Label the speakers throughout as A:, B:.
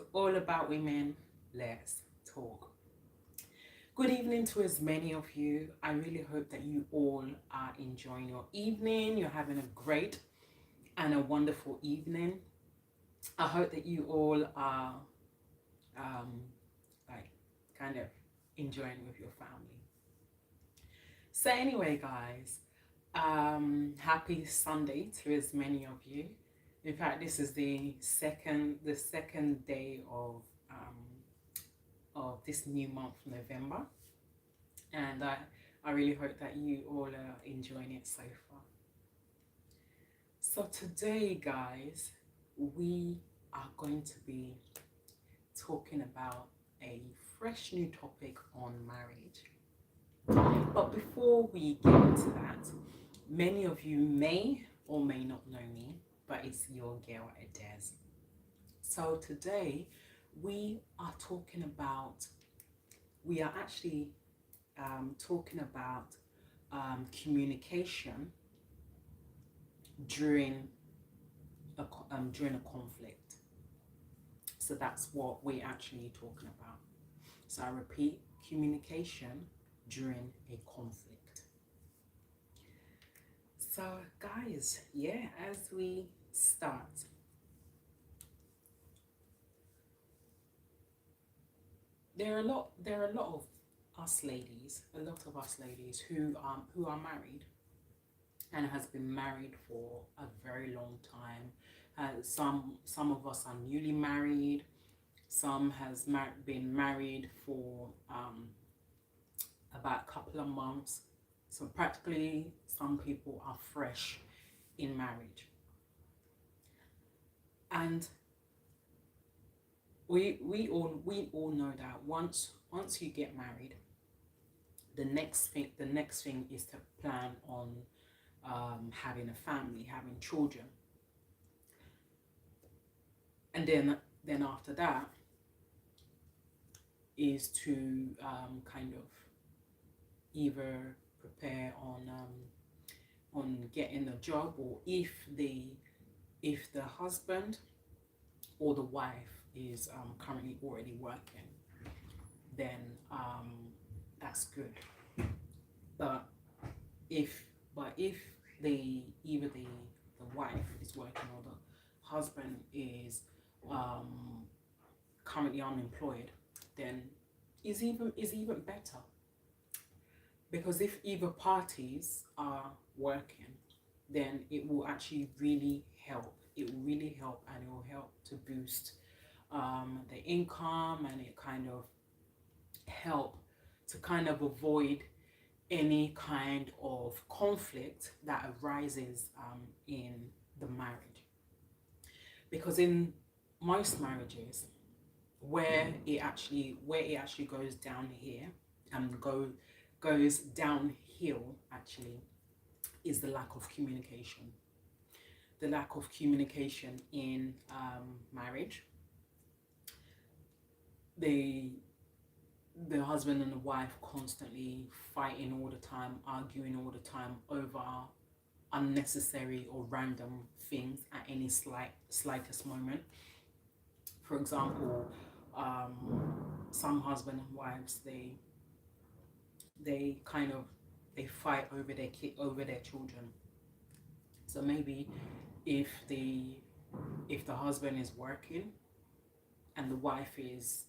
A: to All About Women. Let's talk. Good evening to as many of you. I really hope that you all are enjoying your evening. You're having a great and a wonderful evening. I hope that you all are um, like kind of enjoying with your family. So anyway, guys, happy Sunday to as many of you. In fact, this is the second day of this new month, November, and I really hope that you all are enjoying it so far. So today, guys, we are going to be talking about a fresh new topic on marriage. But before we get into that, many of you may or may not know me, but it's your girl Adez. So today we are talking about, we are actually talking about communication during during a conflict. So that's what we're actually talking about. So I repeat, communication during a conflict. So guys, yeah, as we start, there are a lot of us ladies who are married and has been married for a very long time. Some of us are newly married. Some has been married for about a couple of months. So practically, some people are fresh in marriage, and we all know that once you get married, the next thing is to plan on having a family, having children, and then after that is to kind of either prepare on getting a job, or if the husband or the wife is currently already working, then that's good. But if if either the wife is working or the husband um, currently unemployed, then is even better, because if either parties are working, then it will actually really help. It will really help, and it will help to boost the income, and it kind of help to kind of avoid any kind of conflict that arises in the marriage. Because in most marriages, where it actually goes down here and goes downhill actually is the lack of communication. The lack of communication in marriage. The husband and the wife constantly fighting all the time, arguing all the time over unnecessary or random things at any slightest moment. For example, some husband and wives, they kind of they fight over their children. So maybe if the husband is working and the wife is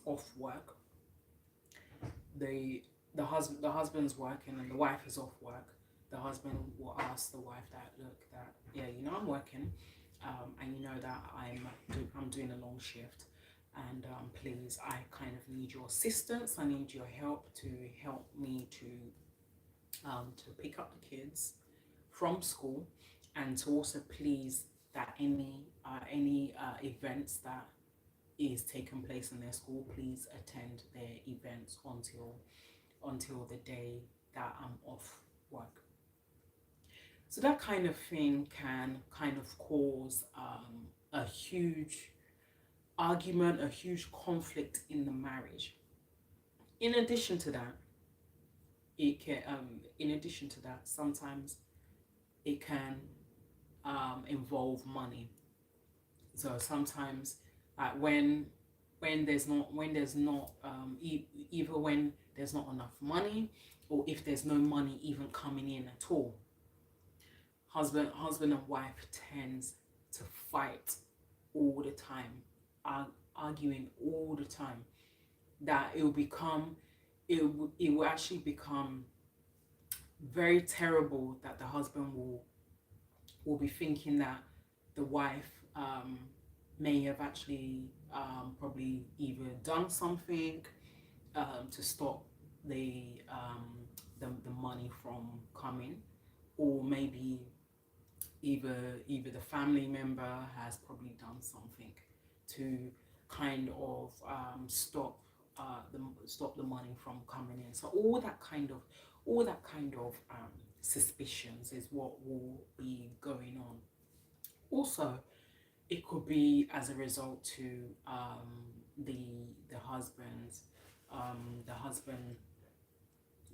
A: off work, the husband's working and the wife is off work, the husband will ask the wife that, look, that, yeah, I'm working, and that I'm doing a long shift, and please, I kind of need your assistance. I need your help to help me to pick up the kids from school, and to also please that any events that is taking place in their school, please attend their events until the day that I'm off work. So that kind of thing can kind of cause a huge argument, a huge conflict in the marriage. In addition to that, sometimes it can involve money. So sometimes when there's not either when there's not enough money, or if there's no money even coming in at all, husband and wife tends to fight all the time, arguing all the time, that it will actually become very terrible, that the husband will be thinking that the wife may have actually probably either done something to stop the money from coming, or maybe either the family member has probably done something to kind of stop the money from coming in. So all that kind of suspicions is what will be going on. Also, it could be as a result to the the husband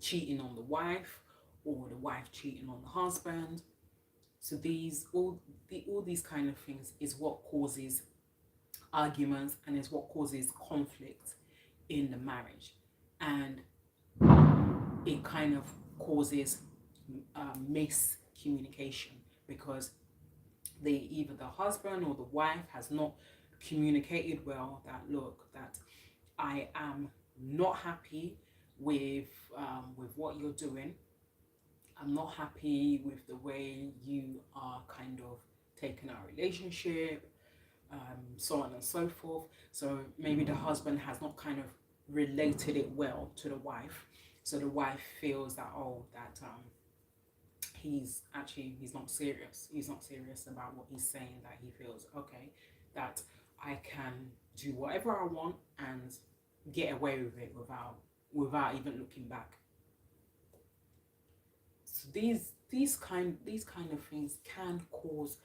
A: cheating on the wife, or the wife cheating on the husband. So all these kind of things is what causes arguments, and is what causes conflict in the marriage, and it kind of causes miscommunication, because either the husband or the wife has not communicated well, that look, that I am not happy with what you're doing. I'm not happy with the way you are kind of taking our relationship, so on and so forth. So maybe the husband has not kind of related it well to the wife. So the wife feels that, oh, that he's not serious. He's not serious about what he's saying, that he feels, okay, that I can do whatever I want and get away with it without even looking back. So these kind of things can cause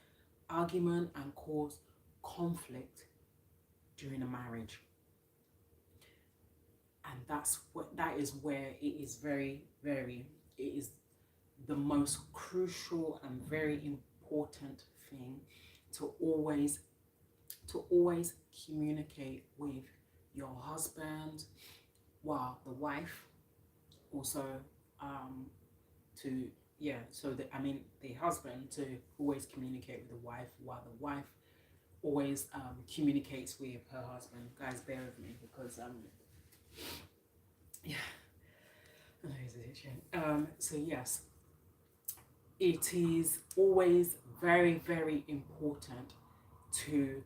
A: argument and cause conflict during a marriage. And that is where it is it is the most crucial and very important thing to always communicate with your husband, while the wife also the husband to always communicate with the wife, while the wife always communicates with her husband. Guys, bear with me, because so yes, it is always very, very important to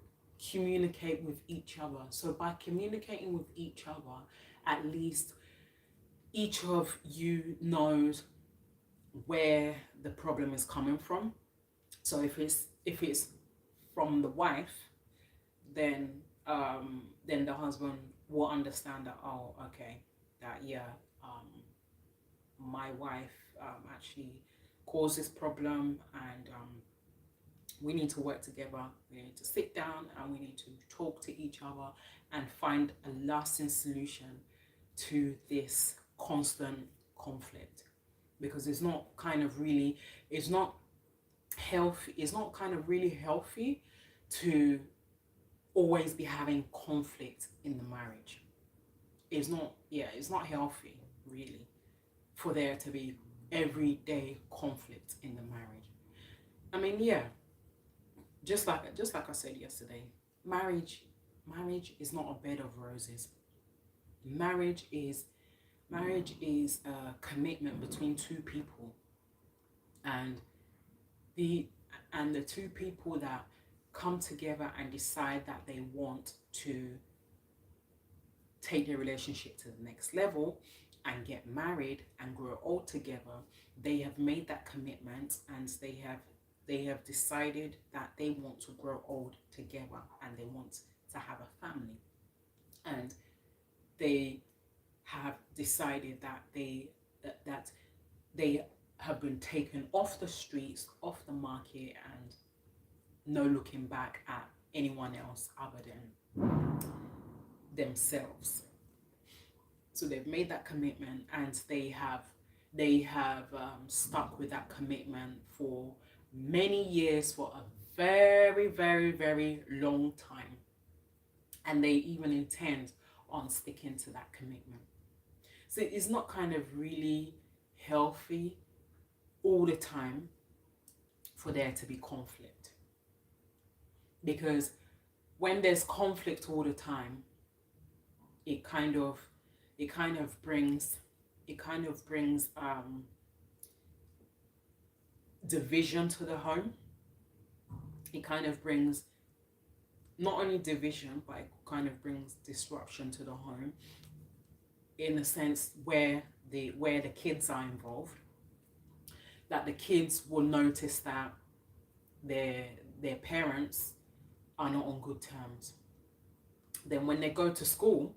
A: communicate with each other. So by communicating with each other, at least each of you knows where the problem is coming from. So if it's from the wife, then the husband will understand that, oh, okay, that my wife actually caused this problem, and we need to work together. We need to sit down and we need to talk to each other and find a lasting solution to this constant conflict, because it's not really healthy to always be having conflict in the marriage. It's not healthy really for there to be everyday conflict in the marriage. I mean, just like I said yesterday, marriage is not a bed of roses. Marriage is a commitment between two people, and the two people that come together and decide that they want to take their relationship to the next level and get married and grow old together. They have made that commitment, and they have decided that they want to grow old together and they want to have a family, and they have decided that they have been taken off the streets, off the market, and no looking back at anyone else other than themselves. So they've made that commitment, and they have stuck with that commitment for many years, for a very, very, very long time. and they even intend on sticking to that commitment. So it's not kind of really healthy all the time for there to be conflict, because when there's conflict all the time, it kind of brings division to the home. It kind of brings not only division, but it kind of brings disruption to the home, in a sense where the kids are involved, that the kids will notice that their parents are not on good terms. Then when they go to school,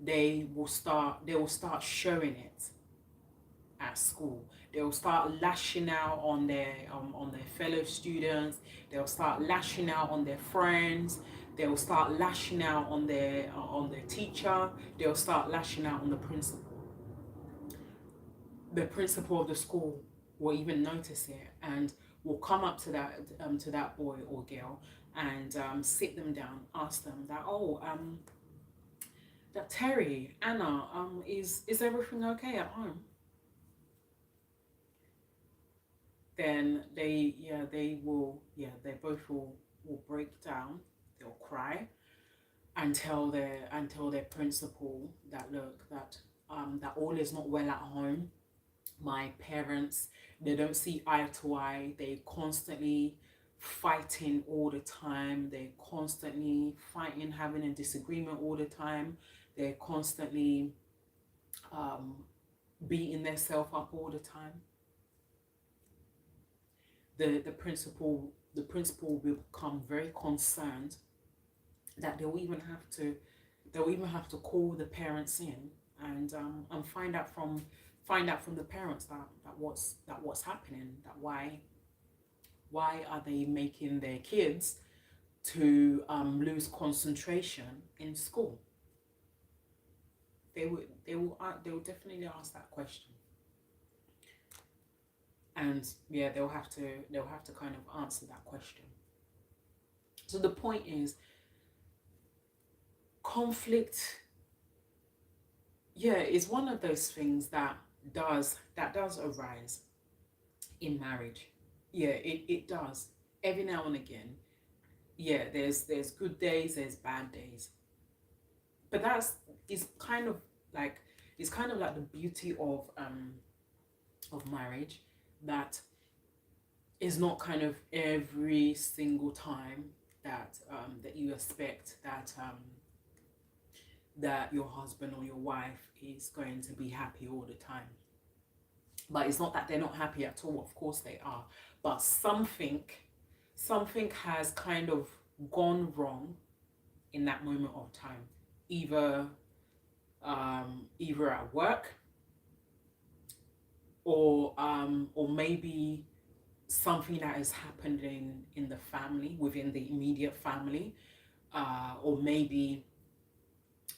A: they will start showing it at school. They will start lashing out on their fellow students. They'll start lashing out on their friends. They will start lashing out on their teacher. They'll start lashing out on the principal. The principal of the school will even notice it and will come up to that boy or girl and sit them down, ask them that, that Terry, Anna, is everything okay at home? Then they both will break down. They'll cry and tell their principal that, look, that all is not well at home. My parents, they don't see eye to eye. They constantly fighting all the time. They're constantly fighting, having a disagreement all the time. They're constantly beating themselves up all the time. The principal will become very concerned that they'll even have to call the parents in and find out from the parents that what's happening, that why are they making their kids to lose concentration in school. They will definitely ask that question, and yeah, they'll have to kind of answer that question. So the point is, conflict, is one of those things that does arise in marriage. It does every now and again. There's good days, there's bad days, but it's kind of like the beauty of marriage, that is not kind of every single time that you expect that your husband or your wife is going to be happy all the time. But it's not that they're not happy at all. Of course they are. But something has kind of gone wrong in that moment of time. Either at work, or maybe something that has happened in the family, within the immediate family, or maybe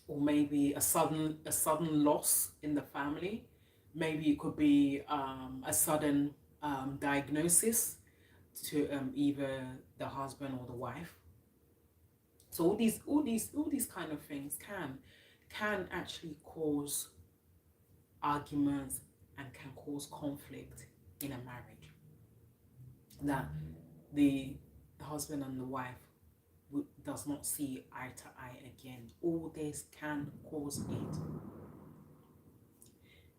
A: a sudden loss in the family. Maybe it could be a sudden diagnosis to either the husband or the wife. So all these kind of things can actually cause arguments and can cause conflict in a marriage, that the husband and the wife does not see eye to eye again. All this can cause it.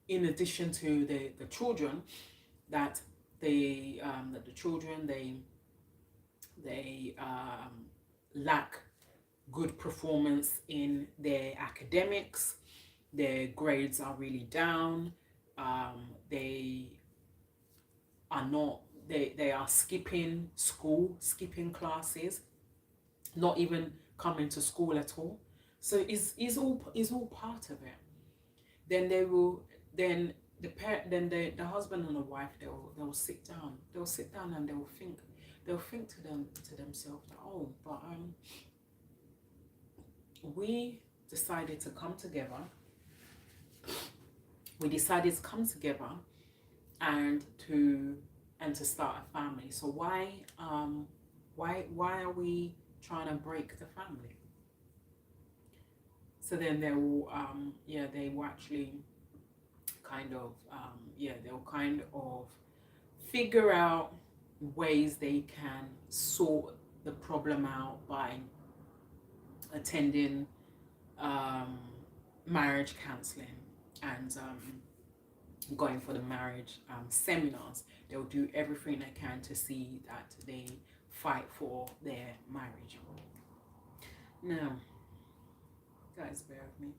A: In addition to the children, that the children lack good performance in their academics. Their grades are really down. They are skipping school, skipping classes, not even coming to school at all. So is all part of it. Then the husband and the wife, they'll sit down and they'll think to themselves that, but we decided to come together. We decided to come together and to start a family. So why are we trying to break the family. So then they will they will actually kind of they'll kind of figure out ways they can sort the problem out by attending marriage counseling and going for the marriage seminars. They'll do everything they can to see that they fight for their marriage. Now, guys, bear with me.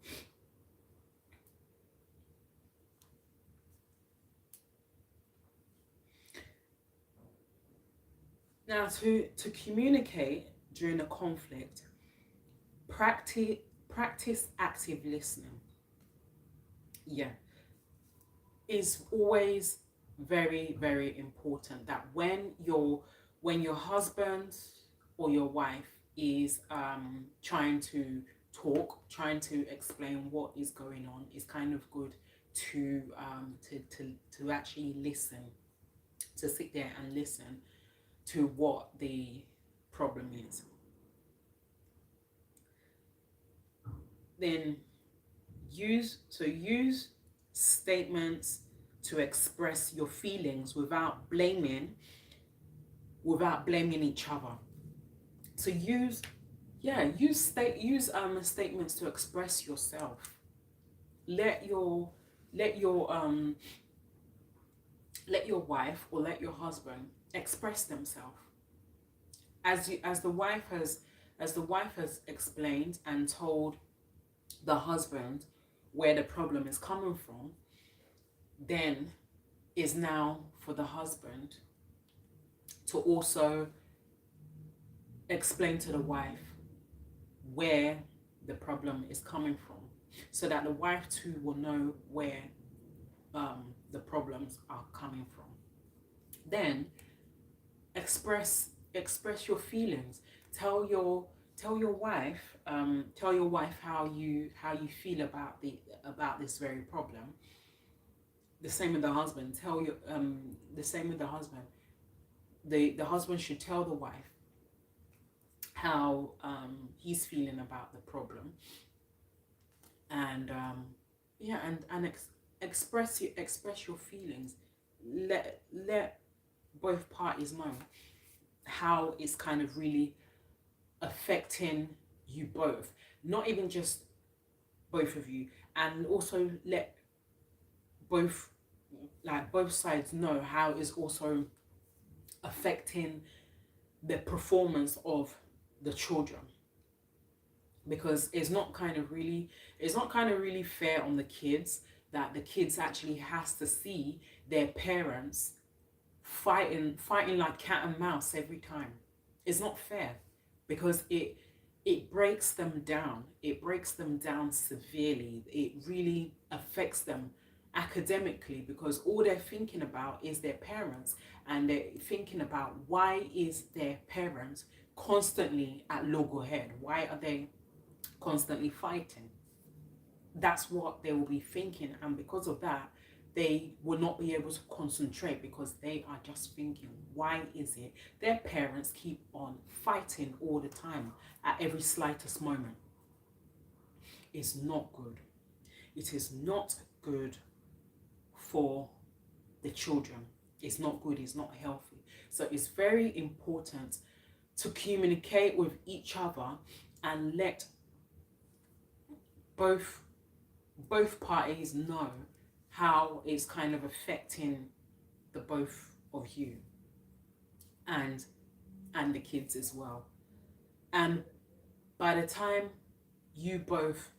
A: Now, to communicate during a conflict, practice active listening. Yeah, is always very, very important. That when your husband or your wife is trying to talk, trying to explain what is going on, it's kind of good to actually listen, to sit there and listen to what the problem is. Then use statements to express your feelings without blaming each other. So use statements to express yourself. Let your wife or let your husband express themselves. As the wife has explained and told the husband where the problem is coming from, then is now for the husband to also explain to the wife where the problem is coming from, so that the wife too will know where the problems are coming from. Then express your feelings. Tell your wife how you feel about this very problem. The same with the husband. The same with the husband. The husband should tell the wife how he's feeling about the problem, and express your feelings. Let both parties know how it's kind of really affecting you both, not even just both of you, and also let both sides know how it's also affecting the performance of the children, because it's not kind of really fair on the kids that the kids actually has to see their parents fighting like cat and mouse every time. It's not fair, because it breaks them down. It breaks them down severely. It really affects them academically, because all they're thinking about is their parents, and they're thinking about why is their parents constantly at loggerhead? Why are they constantly fighting? That's what they will be thinking, and because of that, they will not be able to concentrate, because they are just thinking, why is it their parents keep on fighting all the time at every slightest moment? It's not good. It is not good for the children. It's not good. It's not healthy. So it's very important to communicate with each other and let both parties know how it's kind of affecting the both of you and the kids as well. And by the time you both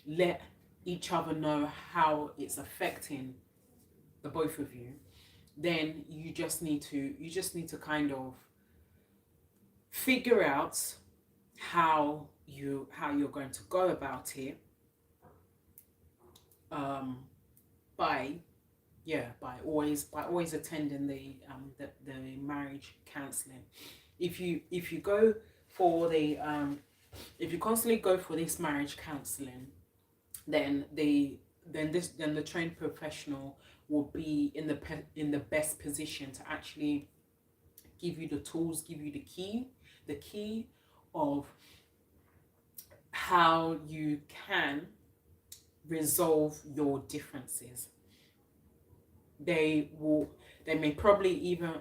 A: let each other know how it's affecting the both of you, then you just need to kind of figure out how you're going to go about it, by always attending the marriage counseling. If you go for the if you constantly go for this marriage counseling, then the trained professional will be in the best position to actually give you the tools, give you the key of how you can resolve your differences. They may probably even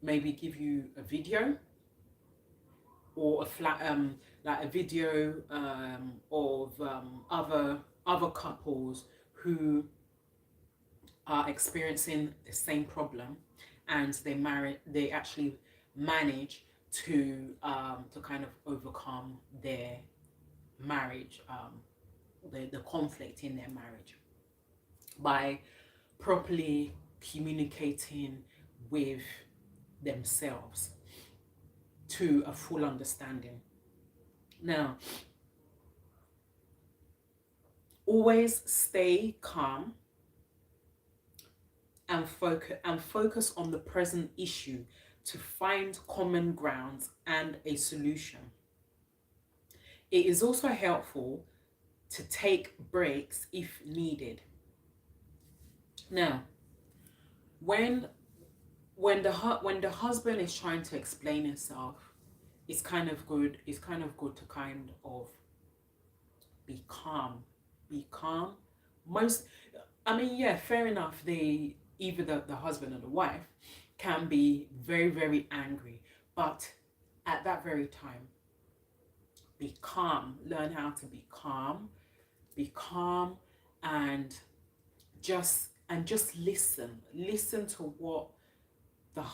A: maybe give you a video, or a flat like a video of other couples who are experiencing the same problem, and they actually manage to kind of overcome their marriage, the conflict in their marriage, by properly communicating with themselves to a full understanding. Now, always stay calm and focus on the present issue to find common grounds and a solution. It is also helpful to take breaks if needed. Now, when the husband is trying to explain himself, it's kind of good to kind of be calm. Be calm. Yeah, fair enough. Either the husband or the wife can be very, very angry, but at that very time, be calm. Learn how to be calm. Be calm, and just listen. Listen to what your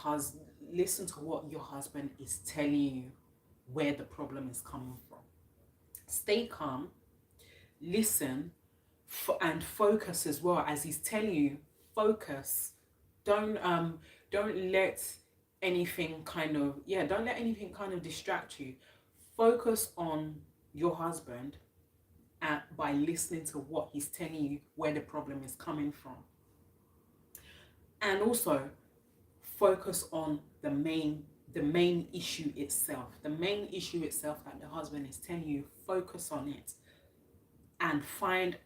A: husband is telling you, where the problem is coming from. Stay calm, listen, and focus as well. As he's telling you, focus. Don't let anything kind of distract you. Focus on your husband by listening to what he's telling you, where the problem is coming from. And also focus on the main issue itself. The main issue itself that the husband is telling you, focus on it, and find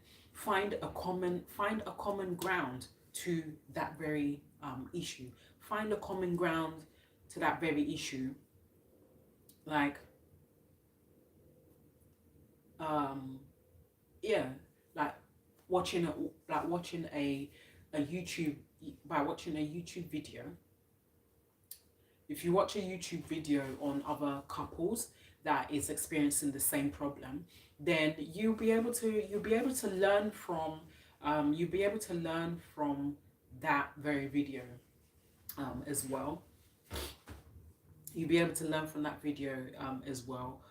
A: a common ground to that very issue. Find a common ground to that very issue, like watching a YouTube video. If you watch a YouTube video on other couples that is experiencing the same problem, then you'll be able to learn from that very video as well. You'll be able to learn from that video as well,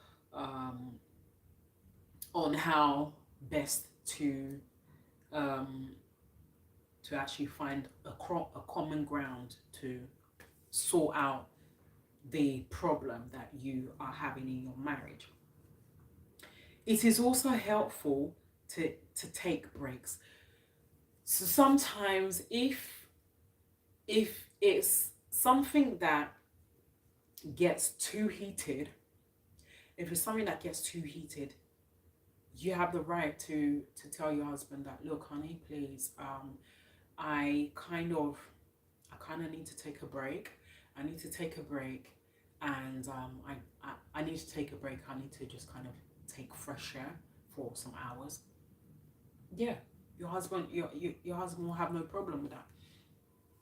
A: on how best to actually find a common ground to sort out the problem that you are having in your marriage. It is also helpful to take breaks. So sometimes if it's something that gets too heated, you have the right to tell your husband that, look, honey, please, I kind of need to take a break. I need to take a break, and I need to take a break. I need to just kind of take fresh air for some hours. Yeah, your husband will have no problem with that.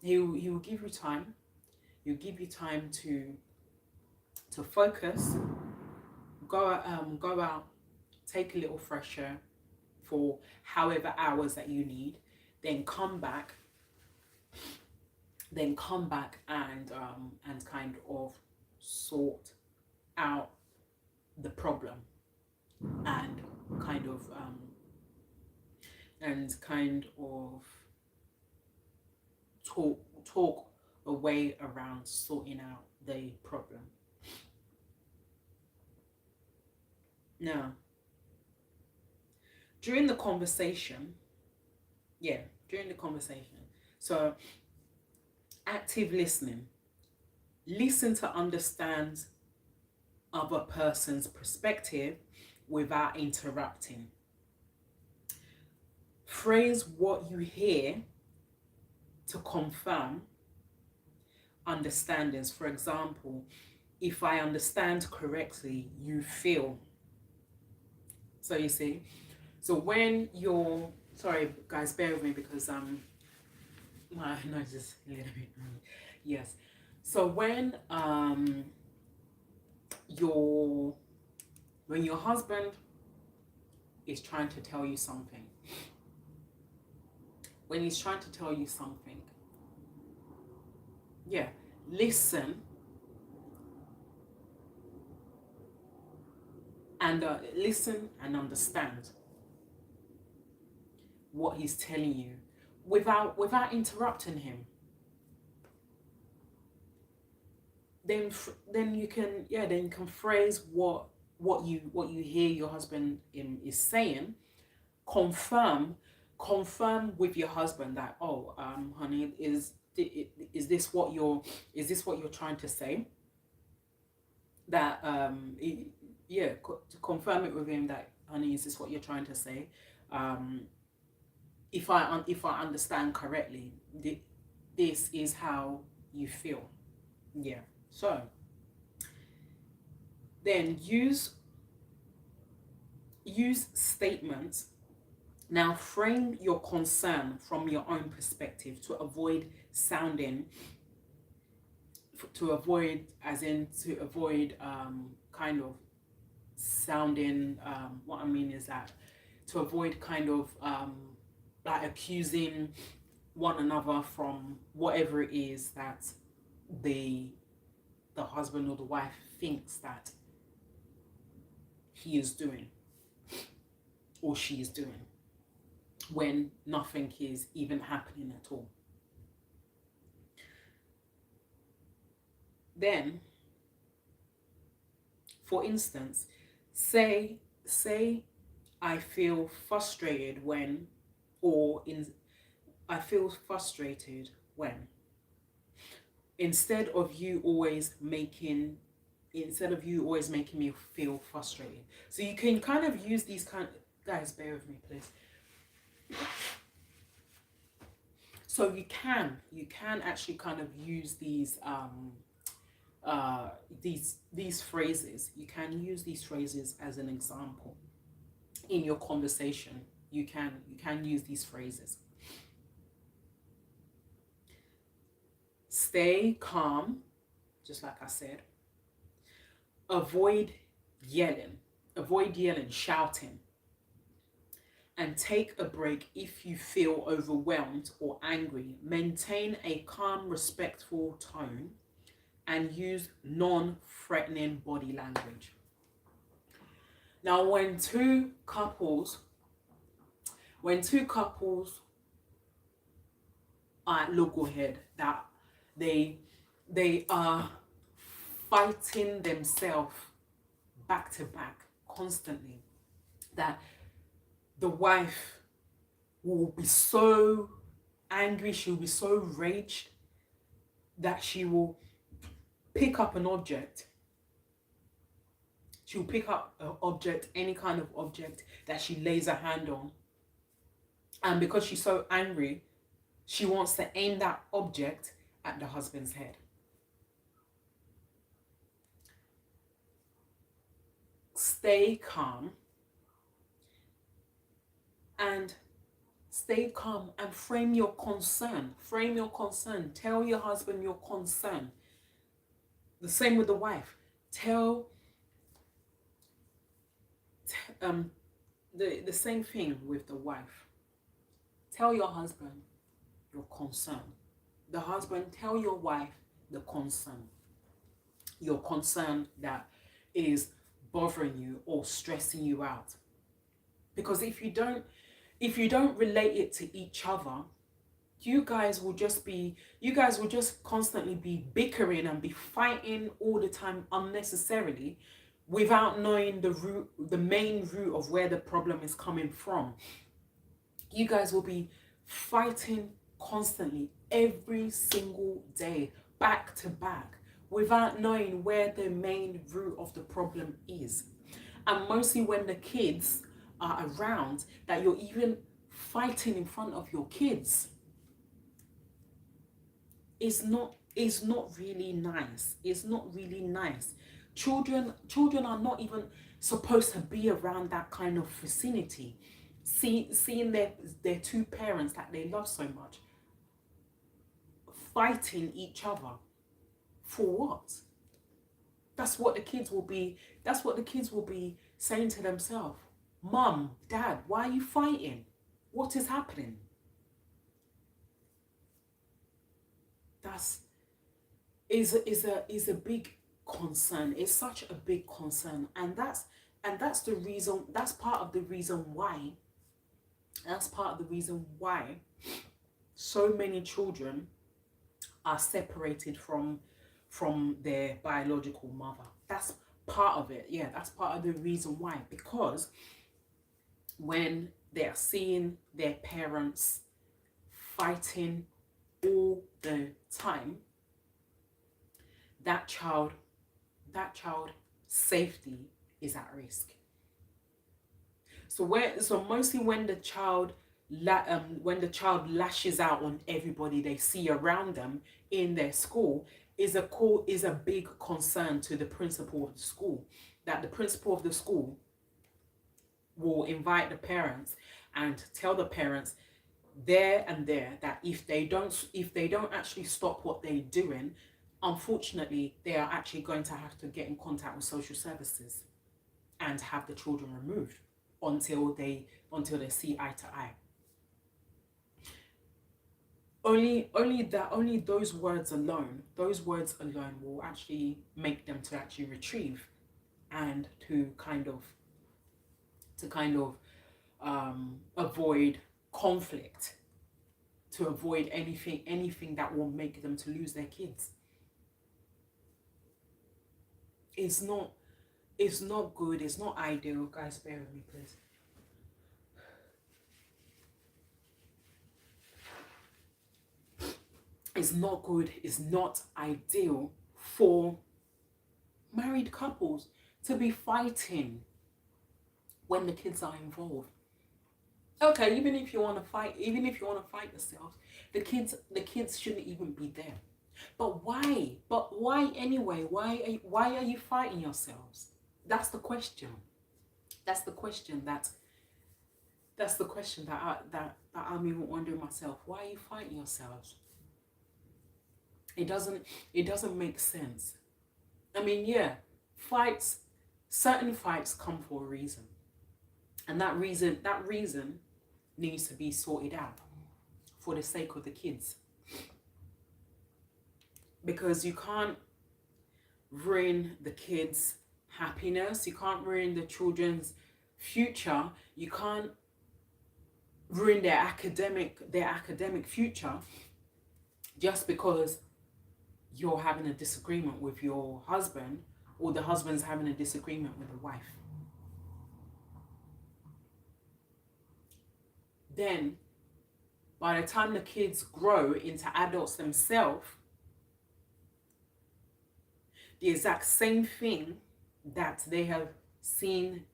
A: He will give you time. He'll give you time to focus. Go out, take a little fresh air for however hours that you need. Then come back and kind of sort out the problem, and kind of talk a way around sorting out the problem. Now, during the conversation, so active listening. Listen to understand other person's perspective without interrupting. Phrase what you hear to confirm understandings. For example, if I understand correctly, you feel. So you see, so when you're, sorry guys, bear with me because my nose is a little bit yes. So your when your husband is trying to tell you something, when he's trying to tell you something, yeah, listen and listen and understand what he's telling you without interrupting him. Then you can, yeah, then you can phrase what you hear your husband is saying. Confirm with your husband that, oh, honey, is this what you're trying to say? That yeah, to confirm it with him that, honey, is this what you're trying to say? If I understand correctly, this is how you feel. Yeah. So then use statements. Now frame your concern from your own perspective to avoid kind of sounding, what I mean is that to avoid kind of like accusing one another from whatever it is that the husband or the wife thinks that he is doing or she is doing, when nothing is even happening at all. Then, for instance, say I feel frustrated when, I feel frustrated when, instead of you always making me feel frustrated. So you can kind of use these guys, bear with me please. So you can actually kind of use these phrases. You can use these phrases as an example in your conversation. You can use these phrases. Stay calm, just like I said. Avoid yelling, shouting. And take a break if you feel overwhelmed or angry. Maintain a calm, respectful tone and use non-threatening body language. Now, when two couples are at loggerhead, that they are fighting themselves back to back constantly, that the wife will be so angry, she'll be so raged that she will pick up an object. She'll pick up an object, any kind of object that she lays her hand on. And because she's so angry, she wants to aim that object at the husband's head. Stay calm and frame your concern. Tell your husband your concern. The same with the wife. Tell the same thing with the wife. Tell your husband your concern. The husband, tell your wife the concern. Your concern that is bothering you or stressing you out. Because if you don't relate it to each other, you guys will just constantly be bickering and be fighting all the time unnecessarily, without knowing the main root of where the problem is coming from. You guys will be fighting constantly every single day, back to back, without knowing where the main root of the problem is. And mostly when the kids are around, that you're even fighting in front of your kids. It's not is not really nice. It's not really nice. Children are not even supposed to be around that kind of vicinity. Seeing their two parents that they love so much fighting each other for what? That's what the kids will be. That's what the kids will be saying to themselves. Mum, Dad, why are you fighting? What is happening? That's is a big concern. It's such a big concern, and that's the reason. That's part of the reason why. That's part of the reason why so many children are separated from their biological mother. That's part of it. Yeah, that's part of the reason why. Because when they're seeing their parents fighting all the time, that child safety is at risk. So mostly when the child lashes out on everybody they see around them in their school, is a big concern to the principal of the school, that the principal of the school will invite the parents and tell the parents there and there that if they don't actually stop what they're doing, unfortunately they are actually going to have to get in contact with social services and have the children removed until they see eye to eye. Only those words alone will actually make them to actually retrieve and to kind of avoid conflict, to avoid anything that will make them to lose their kids. It's not good, it's not ideal. Guys, bear with me, please. It's not good, it's not ideal for married couples to be fighting when the kids are involved. Okay, even if you want to fight yourselves, the kids shouldn't even be there. But why? But why anyway? Why are you fighting yourselves? That's the question. That's the question that I'm even wondering myself. Why are you fighting yourselves? It doesn't make sense. I mean, yeah, certain fights come for a reason. And that reason needs to be sorted out for the sake of the kids. Because you can't ruin the kids' happiness, you can't ruin the children's future, you can't ruin their academic future just because you're having a disagreement with your husband, or the husband's having a disagreement with the wife. Then by the time the kids grow into adults themselves, the exact same thing that they have seen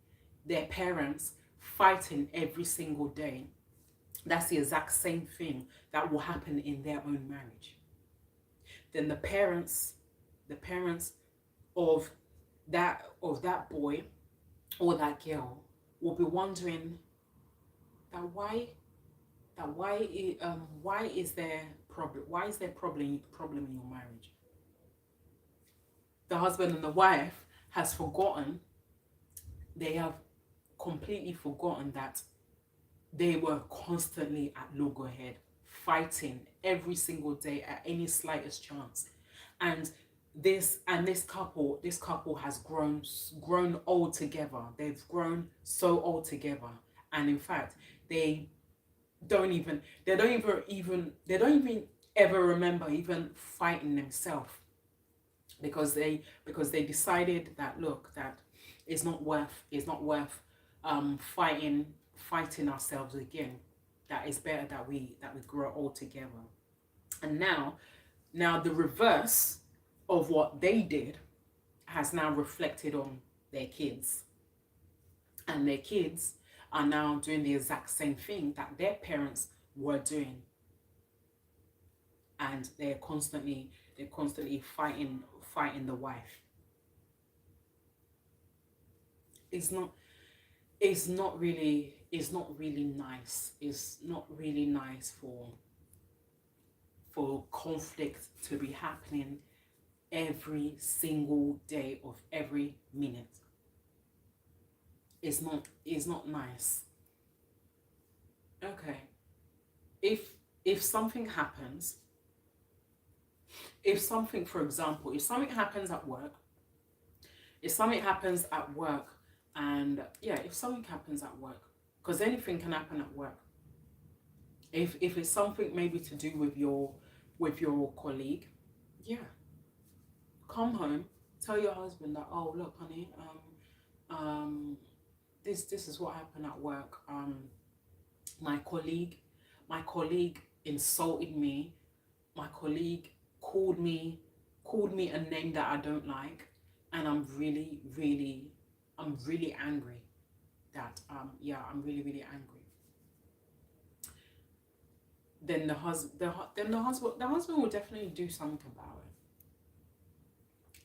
A: their parents fighting every single day, that's the exact same thing that will happen in their own marriage. Then the parents of that boy or that girl will be wondering that why is there problem in your marriage? The husband and the wife they have completely forgotten that they were constantly at loggerhead, fighting every single day at any slightest chance. And this couple has grown old together. They've grown so old together, and in fact they don't even ever remember even fighting themselves, because they decided that, look, that it's not worth fighting ourselves again. That it's better that we grow old together. And now the reverse of what they did has now reflected on their kids, and their kids are now doing the exact same thing that their parents were doing, and they're constantly they're constantly fighting the wife. It's not it's not really nice. It's not really nice for conflict to be happening every single day of every minute. It's not nice. Okay. If something happens, if something, for example, if something happens at work, if something happens at work, and yeah, if something happens at work, because anything can happen at work. If it's something maybe to do with your colleague, yeah, come home, tell your husband that, oh look, honey, this is what happened at work. My colleague insulted me. My colleague called me a name that I don't like, and I'm really angry. That yeah, I'm really angry. Then the husband will definitely do something about it.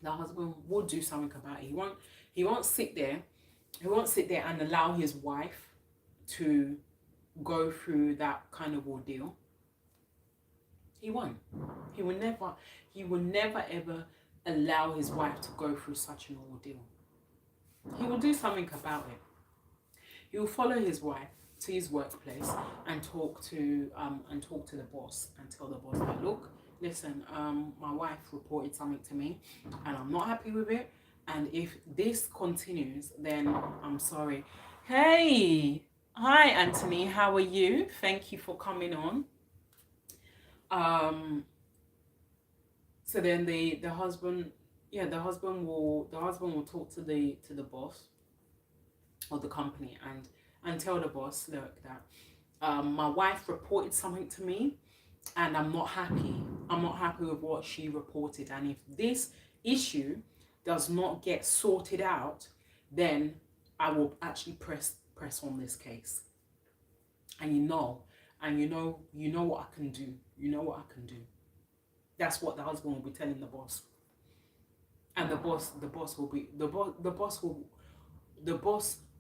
A: The husband will do something about it. He won't sit there. He won't sit there and allow his wife to go through that kind of ordeal. He won't. He will never ever allow his wife to go through such an ordeal. He will do something about it. He will follow his wife to his workplace and talk to the boss and tell the boss that, look, listen, my wife reported something to me and I'm not happy with it, and if this continues, then I'm sorry. Hey, hi Anthony, how are you? Thank you for coming on. So then the husband, yeah, the husband will talk to the boss of the company and tell the boss, look, that my wife reported something to me and I'm not happy. I'm not happy with what she reported, and if this issue does not get sorted out, then I will actually press on this case. And you know what I can do. You know what I can do. That's what the husband will be telling the boss. And the boss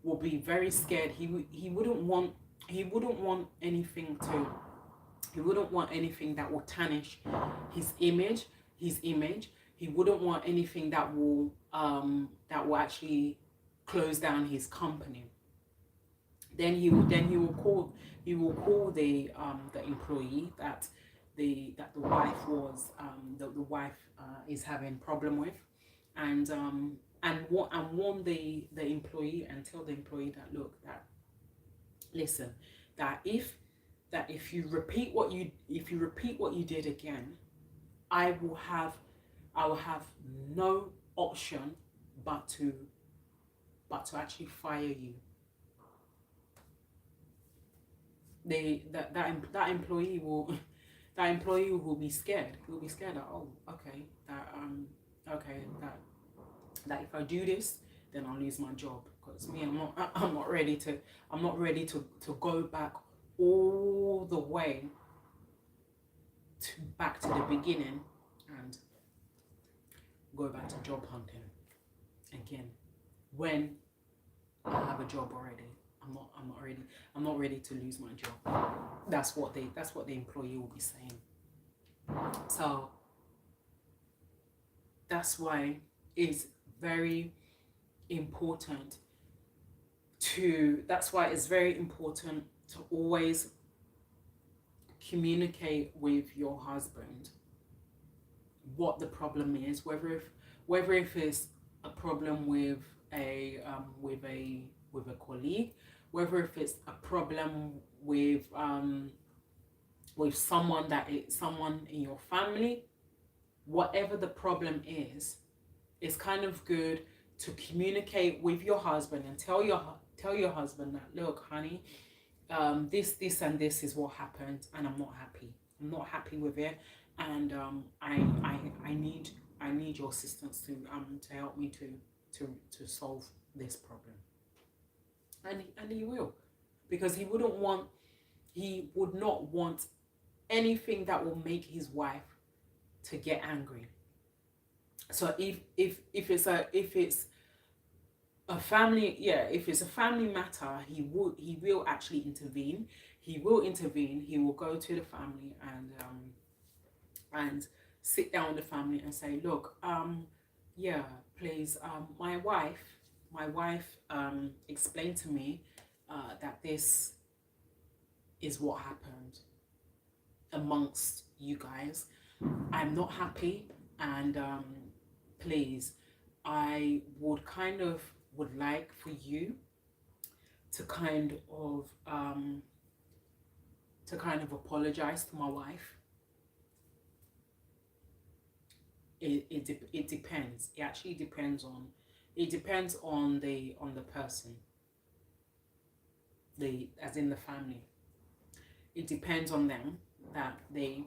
A: will be very scared. He wouldn't want anything that will tarnish his image. He wouldn't want anything that will actually close down his company. Then he will call the employee that the wife is having problem with, and warn the employee and tell the employee that, look, that listen, that if you repeat what you did again, I will have no option but to actually fire you. That employee will be scared. He'll be scared that, oh, okay, that if I do this, then I'll lose my job, because me, I'm not ready to go back all the way back to the beginning and go back to job hunting again when I have a job already. I'm not ready to lose my job. That's what the employee will be saying. So that's why it's very important to always communicate with your husband what the problem is, whether if it's a problem with a colleague, whether if it's a problem with someone in your family. Whatever the problem is, it's kind of good to communicate with your husband and tell your husband that, look, honey, this and this is what happened, and I'm not happy with it, and I need your assistance to help me to solve this problem. And he will, because he would not want anything that will make his wife to get angry. So if it's a family, yeah, if it's a family matter, he will actually intervene. He will intervene. He will go to the family and sit down with the family and say, look, yeah, please, my wife explained to me that this is what happened amongst you guys. I'm not happy, and please, I would like for you to kind of apologize to my wife. It depends. It actually depends on the person, as in the family. It depends on them that they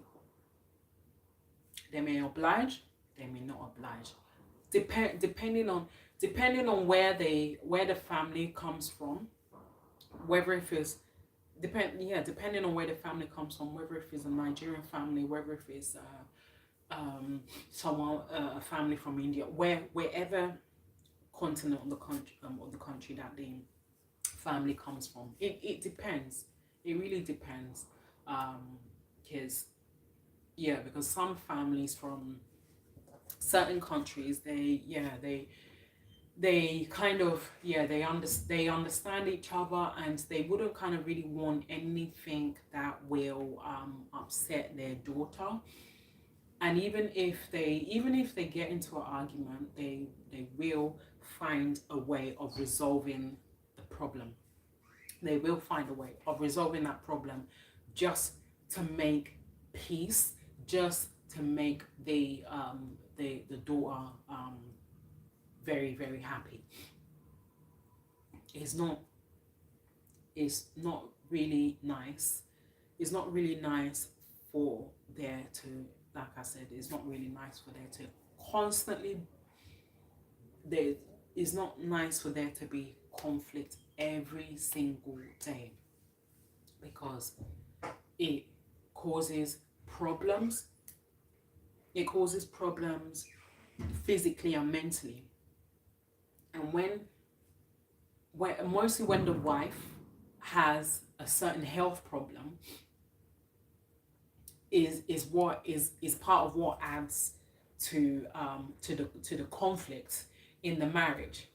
A: may oblige, they may not oblige. Depending on where the family comes from, whether if it's depending on where the family comes from, whether if it's a Nigerian family, whether if it's someone a family from India, wherever continent of the country that the family comes from. It depends. It really depends. Because some families from certain countries, they understand each other, and they wouldn't kind of really want anything that will upset their daughter. And even if they get into an argument, they will find a way of resolving the problem. They will find a way of resolving that problem, just to make peace, just to make the daughter very, very happy. It's not really nice. It's not really nice for there to, like I said, it's not really nice for there to constantly, it's not nice for there to be conflict every single day, because it causes problems. It causes problems physically and mentally. And mostly when the wife has a certain health problem, is part of what adds to the conflict in the marriage,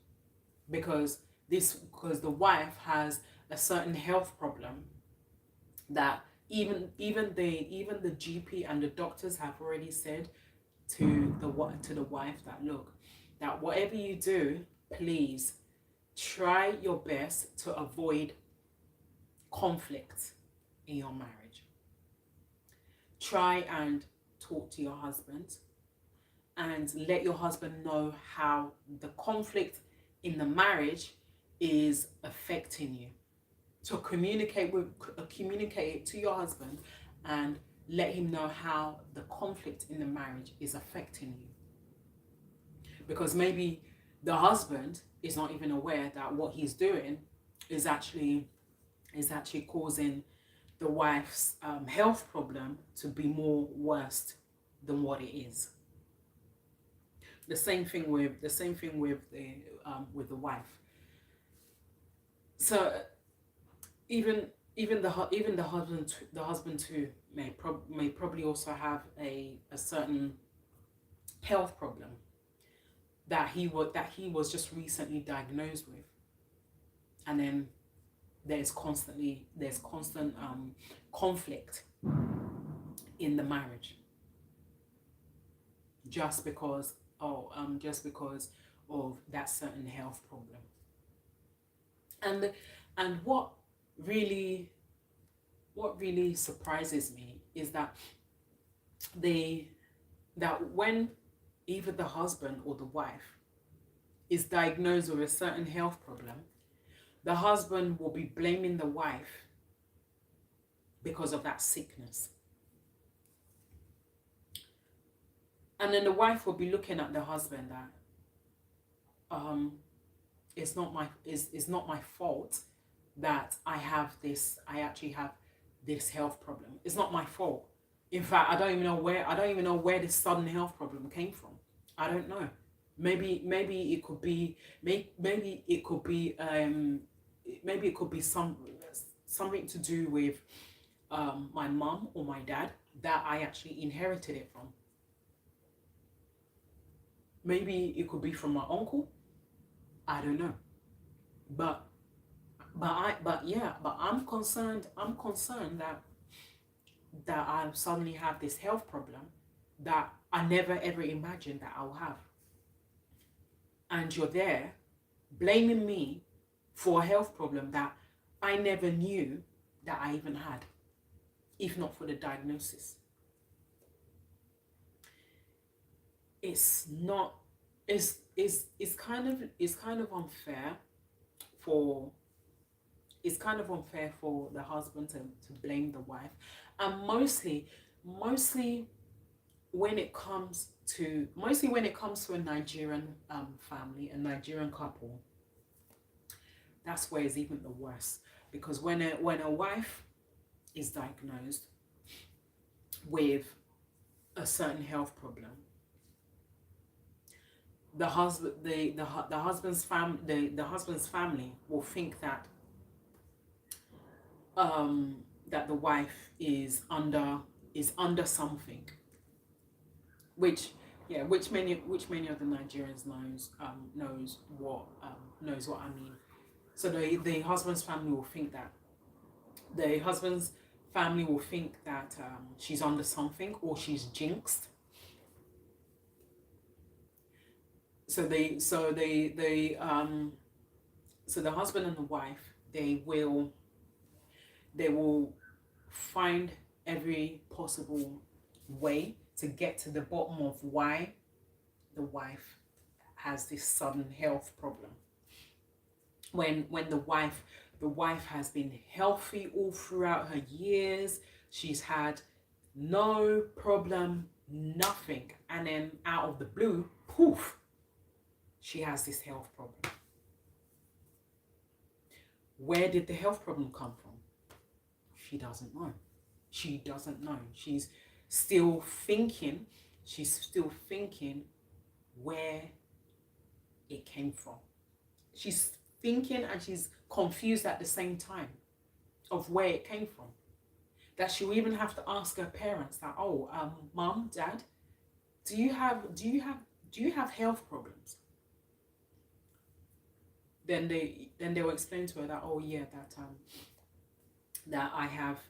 A: because the wife has a certain health problem that even the GP and the doctors have already said to the wife that, look, that whatever you do, please try your best to avoid conflict in your marriage. Try and talk to your husband and let your husband know how the conflict in the marriage is affecting you. So communicate it to your husband and let him know how the conflict in the marriage is affecting you. Because maybe the husband is not even aware that what he's doing is actually causing the wife's health problem to be more worse than what it is. The same thing with the wife. So even the husband too may probably also have a certain health problem that he was just recently diagnosed with, and then there's constant conflict in the marriage just because of that certain health problem. And what really surprises me is that when either the husband or the wife is diagnosed with a certain health problem, the husband will be blaming the wife because of that sickness. And then the wife will be looking at the husband that it's not my fault that I actually have this health problem. It's not my fault. In fact, I don't even know where this sudden health problem came from. I don't know. Maybe it could be maybe it could be maybe it could be something to do with my mum or my dad that I actually inherited it from. Maybe it could be from my uncle. I don't know. But but I'm concerned. I'm concerned that I suddenly have this health problem that I never ever imagined that I'll have. And you're there blaming me for a health problem that I never knew that I even had, if not for the diagnosis. It's not it's kind of unfair for it's kind of unfair for the husband to blame the wife. And mostly when it comes to a Nigerian family, a Nigerian couple, that's where it's even the worst. Because when a wife is diagnosed with a certain health problem, the husband's family will think that that the wife is under something, which many of the Nigerians knows what I mean. So the husband's family will think that she's under something, or she's jinxed. So the husband and the wife, they will find every possible way to get to the bottom of why the wife has this sudden health problem. When the wife has been healthy all throughout her years, she's had no problem, nothing, and then out of the blue, poof, she has this health problem. Where did the health problem come from? She doesn't know. She's still thinking where it came from. She's thinking and she's confused at the same time of where it came from. That she'll even have to ask her parents that, mom, dad, do you have health problems? Then they'll explain to her that, that I have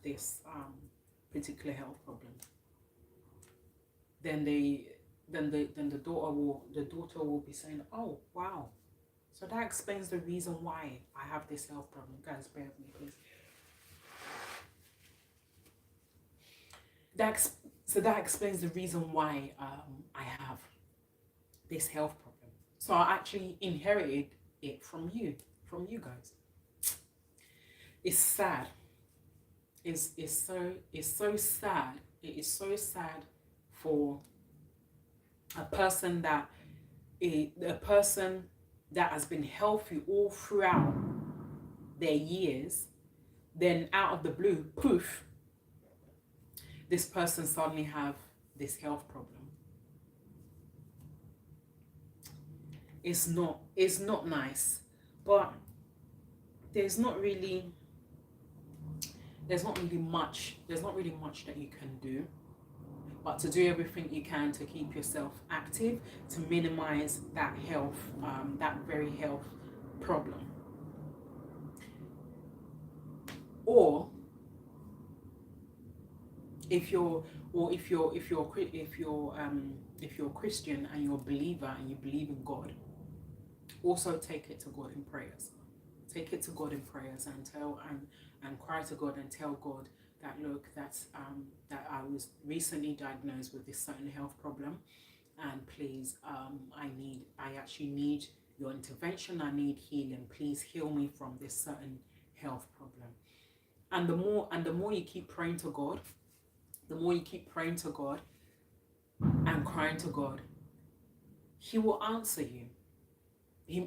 A: this particular health problem. Then the daughter will be saying, oh wow, so that explains the reason why I have this health problem. Guys, bear with me, please. That explains the reason why I have this health problem. So I actually inherited it from you guys. It's sad. It's so sad. It is so sad for a person that has been healthy all throughout their years, then out of the blue, poof, this person suddenly have this health problem. It's not nice, but there's not really much that you can do, but to do everything you can to keep yourself active, to minimize that that very health problem. Or if you're Christian and you're a believer and you believe in God, also take it to God in prayers. Take it to God in prayers and cry to God and tell God that, look, that I was recently diagnosed with this certain health problem, and please, I actually need your intervention. I need healing. Please heal me from this certain health problem. And the more you keep praying to God, and crying to God, He will answer you.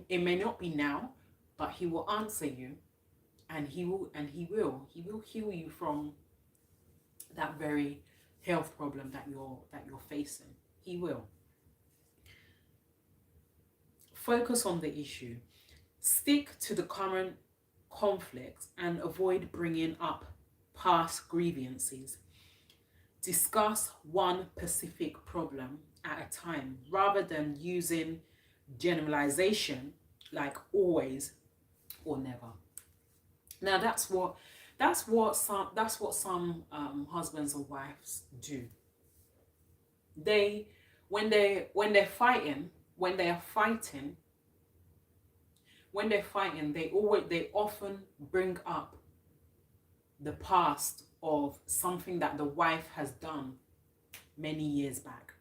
A: It may not be now, but He will answer you, and he will heal you from that very health problem that you're facing. He will. Focus on the issue. Stick to the current conflict and avoid bringing up past grievances. Discuss one specific problem at a time rather than using generalization like always or never. Now that's what some husbands or wives do. They when they're fighting, they often bring up the past of something that the wife has done many years back,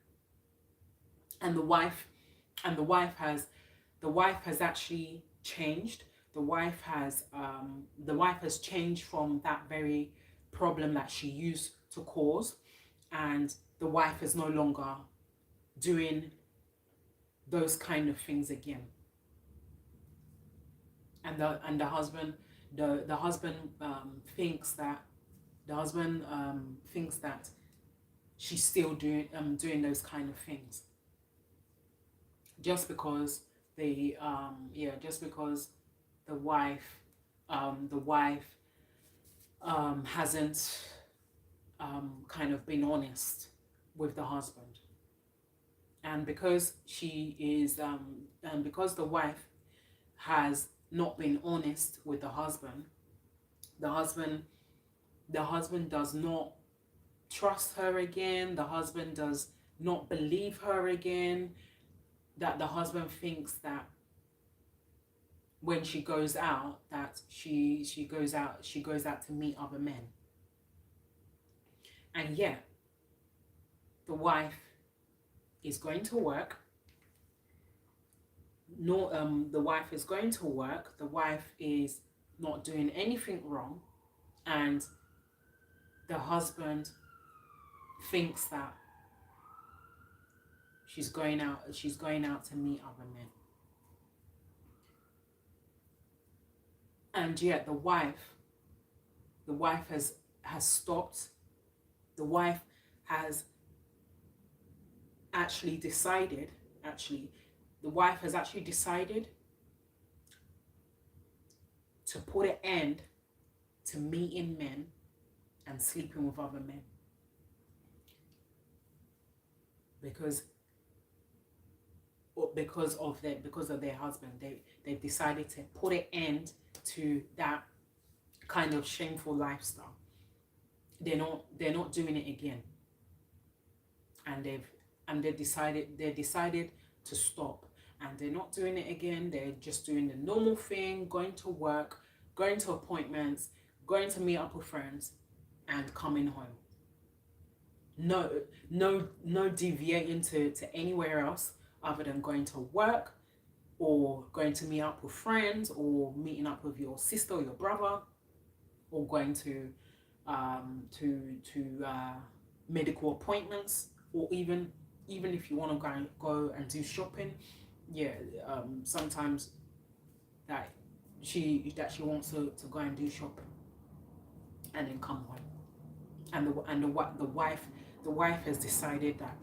A: and the wife has actually changed. The wife has changed from that very problem that she used to cause, and the wife is no longer doing those kind of things again. And the husband thinks that she's still doing those kind of things, just because the wife hasn't kind of been honest with the husband, and because because the wife has not been honest with the husband does not trust her again. The husband does not believe her again. That the husband thinks that when she goes out, that she goes out to meet other men. And yet the wife is going to work. The wife is going to work. The wife is not doing anything wrong, and the husband thinks that she's going out to meet other men. And yet the wife has stopped. The wife has actually decided to put an end to meeting men and sleeping with other men, because of their husband. They've decided to put an end to that kind of shameful lifestyle. They're not doing it again, and they've decided to stop, and they're not doing it again. They're just doing the normal thing, going to work, going to appointments, going to meet up with friends, and coming home. No deviating to anywhere else other than going to work, or going to meet up with friends, or meeting up with your sister or your brother, or going to medical appointments, or even if you want to go and do shopping. Sometimes that she wants to go and do shopping and then come home, and the wife has decided that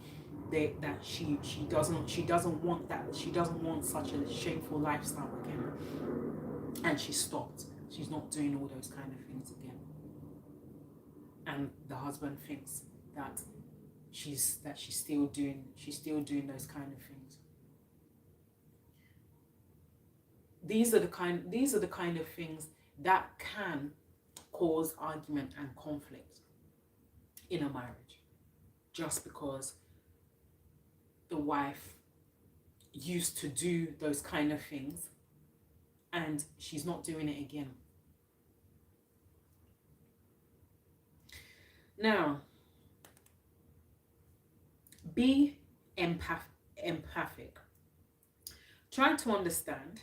A: she doesn't want such a shameful lifestyle again, and she stopped. She's not doing all those kind of things again, and the husband thinks that she's still doing those kind of things. These are the kind of things that can cause argument and conflict in a marriage, just because the wife used to do those kind of things and she's not doing it again. Now, be empathic. Try to understand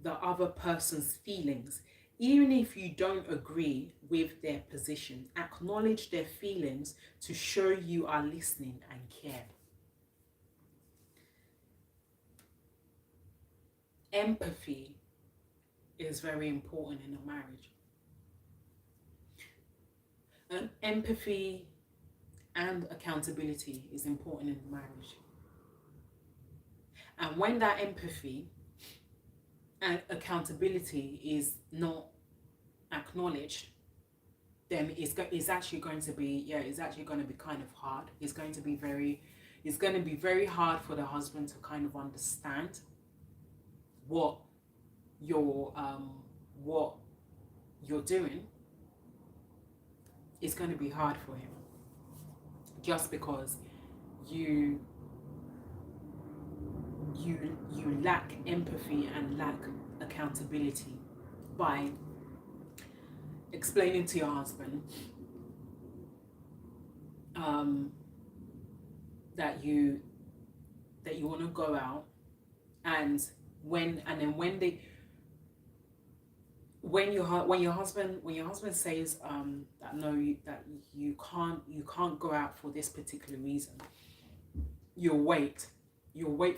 A: the other person's feelings. Even if you don't agree with their position, acknowledge their feelings to show you are listening and care. Empathy is very important in a marriage. Empathy and accountability is important in marriage. And when that empathy and accountability is not acknowledged, then it's actually going to be, it's actually going to be kind of hard. It's going to be very hard for the husband to kind of understand what you're doing. It's going to be hard for him, just because you lack empathy and lack accountability by explaining to your husband that you want to go out, and when your husband says that no, that you can't go out for this particular reason, you'll wait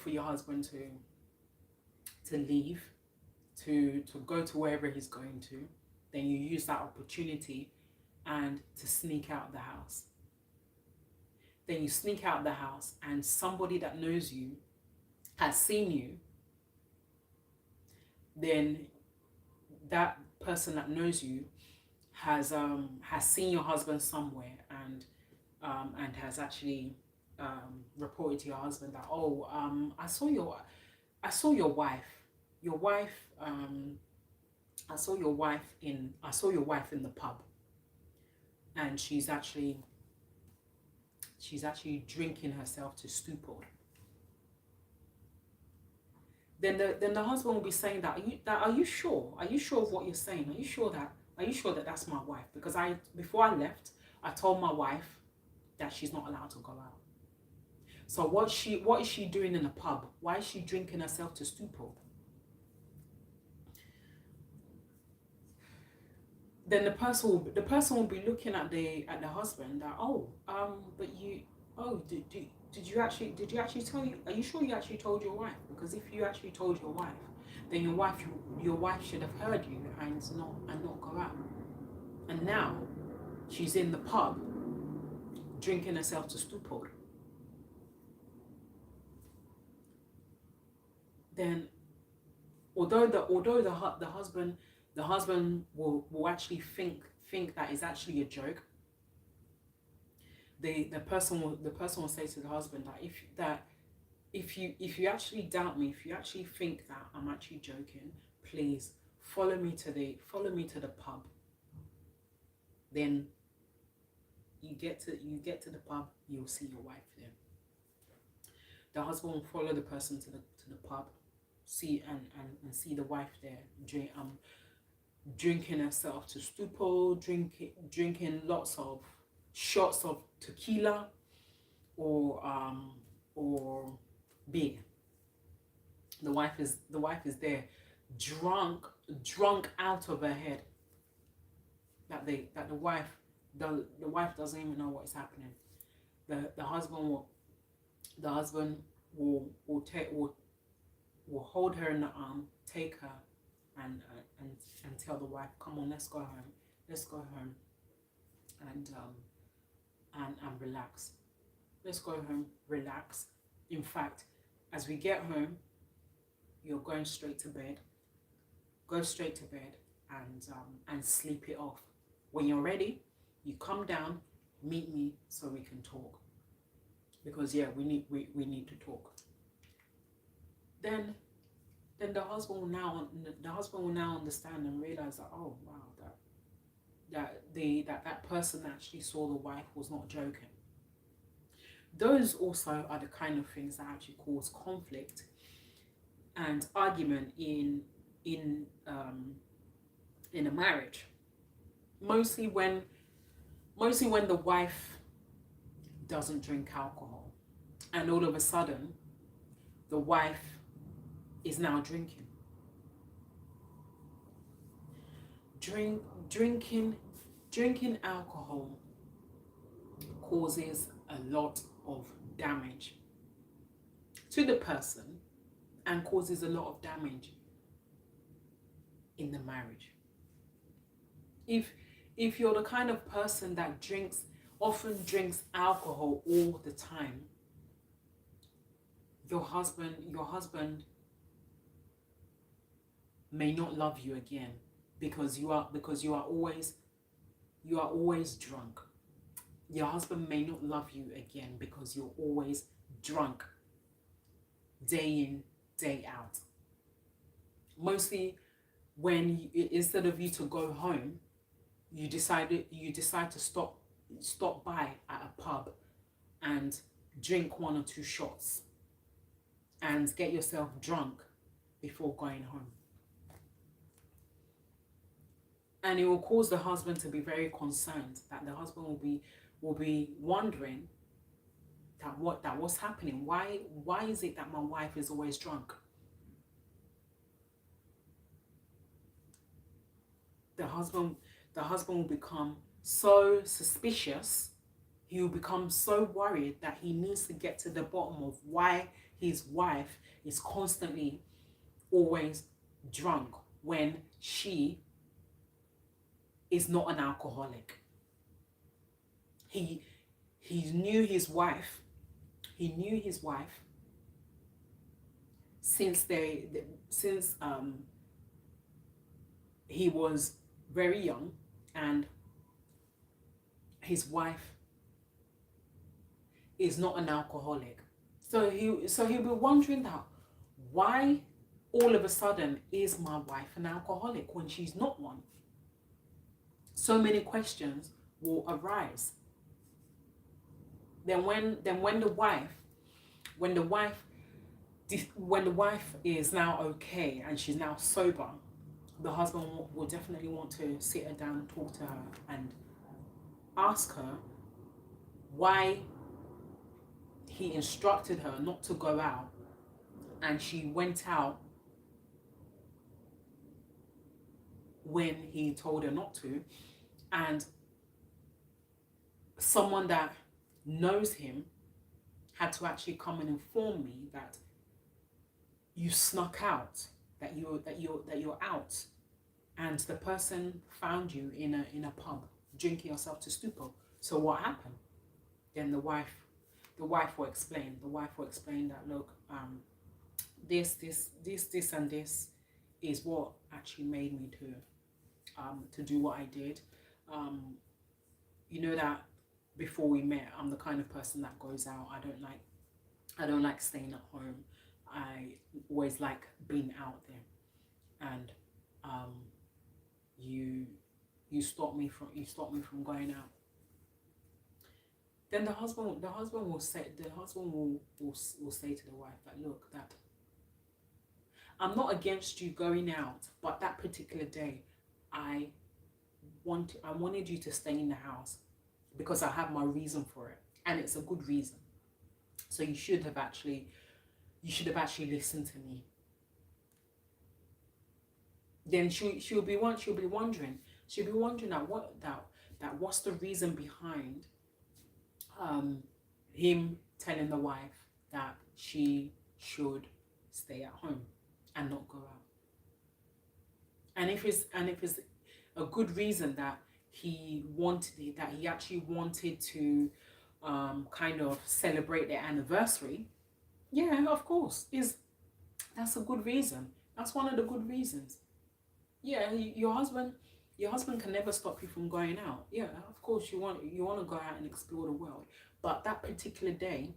A: for your husband to leave, to go to wherever he's going to. Then you use that opportunity and to sneak out the house. Then you sneak out the house, and somebody that knows you has seen you. Then that person that knows you has seen your husband somewhere, and has actually reported to your husband that, I saw your wife. I saw your wife in the pub, and she's actually drinking herself to stupor. Then the husband will be saying are you sure? Are you sure of what you're saying? Are you sure that that's my wife? Because before I left, I told my wife that she's not allowed to go out. So what is she doing in the pub? Why is she drinking herself to stupor? Then the person will be looking at the husband that, did you actually tell you? Are you sure you actually told your wife? Because if you actually told your wife, then your wife should have heard you and not go out. And now she's in the pub drinking herself to stupor. Then although the husband will actually think that is actually a joke, the person will say to the husband that if you actually doubt me, if you actually think that I'm actually joking, please follow me to the pub. Then you get to the pub, you'll see your wife there. The husband will follow the person to the pub, see the wife there, drinking herself to stupor, drinking lots of shots of tequila or beer. The wife is there, drunk out of her head. The wife doesn't even know what is happening. The husband will hold her in the arm, take her, and tell the wife, come on, let's go home and relax. Let's go home, relax. In fact, as we get home, you're going straight to bed. Go straight to bed and sleep it off. When you're ready, you come down, meet me so we can talk. Because we need to talk. Then the husband will now understand and realize that, oh wow, that person that actually saw the wife was not joking. Those also are the kind of things that actually cause conflict and argument in a marriage. Mostly when the wife doesn't drink alcohol, and all of a sudden the wife is now drinking. Drinking alcohol causes a lot of damage to the person and causes a lot of damage in the marriage. if you're the kind of person that often drinks alcohol all the time, your husband may not love you again, because you are always drunk. Your husband may not love you again because you're always drunk, day in, day out. Mostly when instead of you to go home, you decide to stop by at a pub and drink 1 or 2 shots and get yourself drunk before going home. And it will cause the husband to be very concerned, that the husband will be wondering that what's happening. Why is it that my wife is always drunk? The husband will become so suspicious. He will become so worried that he needs to get to the bottom of why his wife is constantly always drunk when she is not an alcoholic. He knew his wife. He knew his wife since he was very young, and his wife is not an alcoholic. So he'll be wondering that, why all of a sudden is my wife an alcoholic when she's not one? So many questions will arise. Then when the wife is now okay and she's now sober, the husband will definitely want to sit her down and talk to her and ask her why he instructed her not to go out and she went out when he told her not to, and someone that knows him had to actually come and inform me that you snuck out, that you're out, and the person found you in a pub drinking yourself to stupor. So what happened? Then the wife will explain. The wife will explain that, look, this and this is what actually made me to do what I did. You know that before we met, I'm the kind of person that goes out. I don't like staying at home. I always like being out there, and you stop me from going out. Then the husband will say to the wife that, look, that I'm not against you going out, but that particular day I wanted you to stay in the house because I have my reason for it, and it's a good reason. So you should have actually listened to me. Then she'll be wondering that what's the reason behind him telling the wife that she should stay at home and not go out. And if it's a good reason that he actually wanted to kind of celebrate their anniversary, yeah, of course, that's a good reason. That's one of the good reasons. Yeah, your husband can never stop you from going out. Yeah, of course you want to go out and explore the world. But that particular day,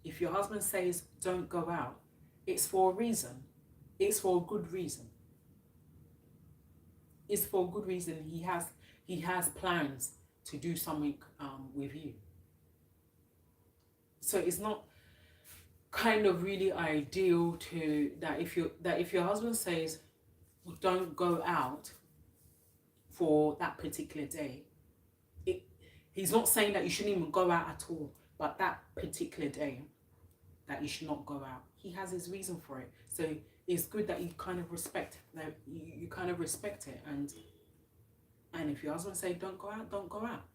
A: if your husband says don't go out, it's for a reason. It's for a good reason. It's for a good reason. He has plans to do something with you. So it's not kind of really ideal that if your husband says don't go out for that particular day, he's not saying that you shouldn't even go out at all, but that particular day that you should not go out, he has his reason for it. So it's good that you kind of respect that, you kind of respect it, and if your husband say don't go out,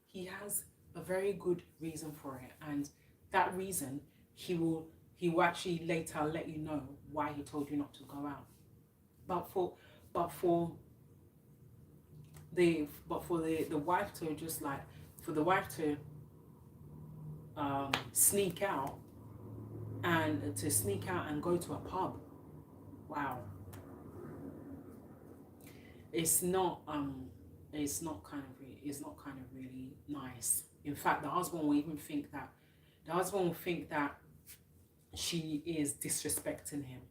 A: he has a very good reason for it, and that reason he will actually later let you know why he told you not to go out. But but for the wife to just like, for the wife to sneak out and go to a pub. Wow. It's not it's not kind of really nice. In fact, the husband will even think that she is disrespecting him.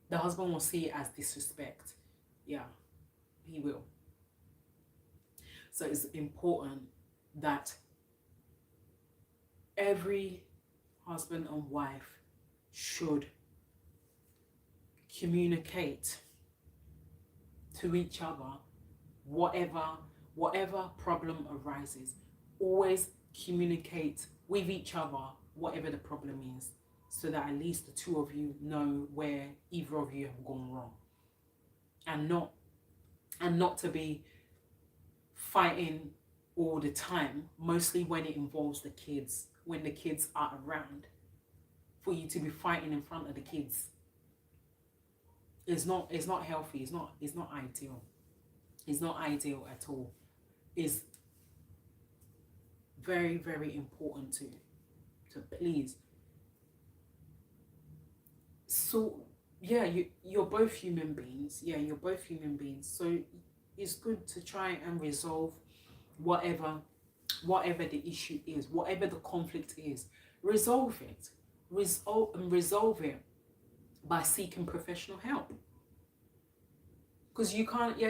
A: The husband will see it as disrespect. Yeah, he will. So it's important that every husband and wife should communicate to each other whatever problem arises. Always communicate with each other whatever the problem is, so that at least the two of you know where either of you have gone wrong, and not to be fighting all the time, mostly when it involves the kids, when the kids are around, for you to be fighting in front of the kids. It's not healthy. It's not ideal. It's not ideal at all. It's very, very important to please. So yeah, you're both human beings. Yeah, you're both human beings. So it's good to try and resolve whatever the issue is, whatever the conflict is. Resolve it. Resolve it by seeking professional help. Because you can't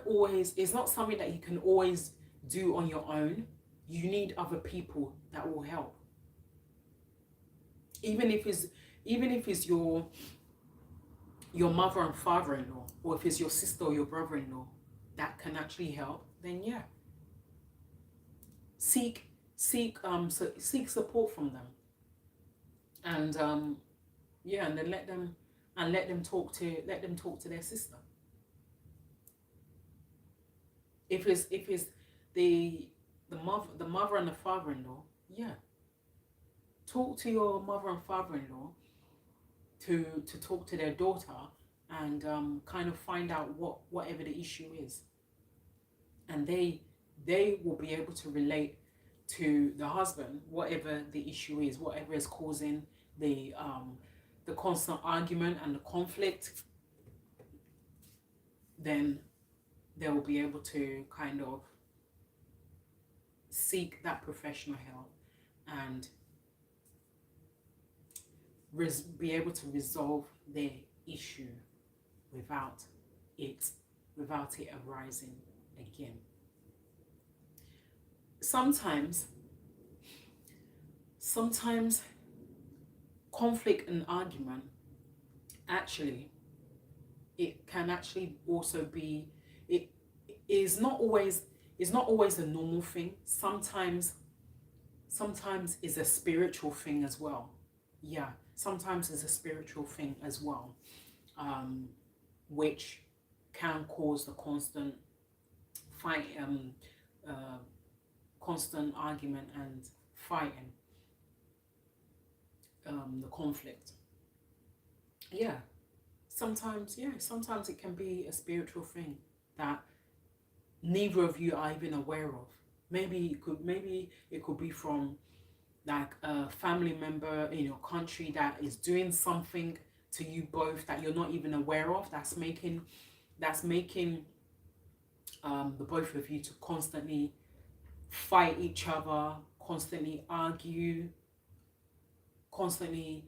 A: always, it's not something that you can always do on your own. You need other people that will help. Even if it's your mother and father-in-law, or if it's your sister or your brother-in-law that can actually help, then yeah, seek support from them, and yeah, and then let them talk to their sister. If it's the mother and the father-in-law, yeah, talk to your mother and father-in-law to talk to their daughter, and kind of find out whatever the issue is, and they will be able to relate to the husband whatever the issue is, whatever is causing the constant argument and the conflict. Then they will be able to kind of seek that professional help and be able to resolve their issue without it arising again. Sometimes conflict and argument, actually, it can actually also be, it is not always a normal thing. Sometimes it's a spiritual thing as well. Yeah, sometimes it's a spiritual thing as well, which can cause the constant fight, constant argument and fighting, the conflict. Yeah, sometimes it can be a spiritual thing that neither of you are even aware of. Maybe it could be from like a family member in your country that is doing something to you both that you're not even aware of, that's making the both of you to constantly fight each other, constantly argue, constantly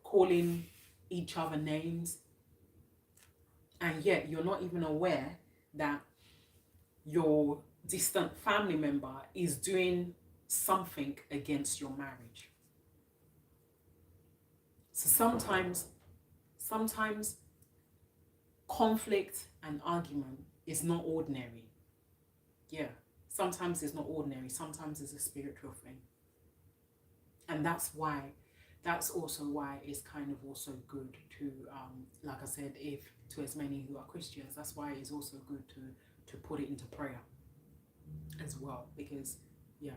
A: calling each other names, and yet you're not even aware that your distant family member is doing something against your marriage. So sometimes conflict and argument is not ordinary. Yeah, sometimes it's not ordinary. Sometimes it's a spiritual thing. And that's also why it's kind of also good to, like I said, if to as many who are Christians, that's why it's also good to put it into prayer as well, because yeah,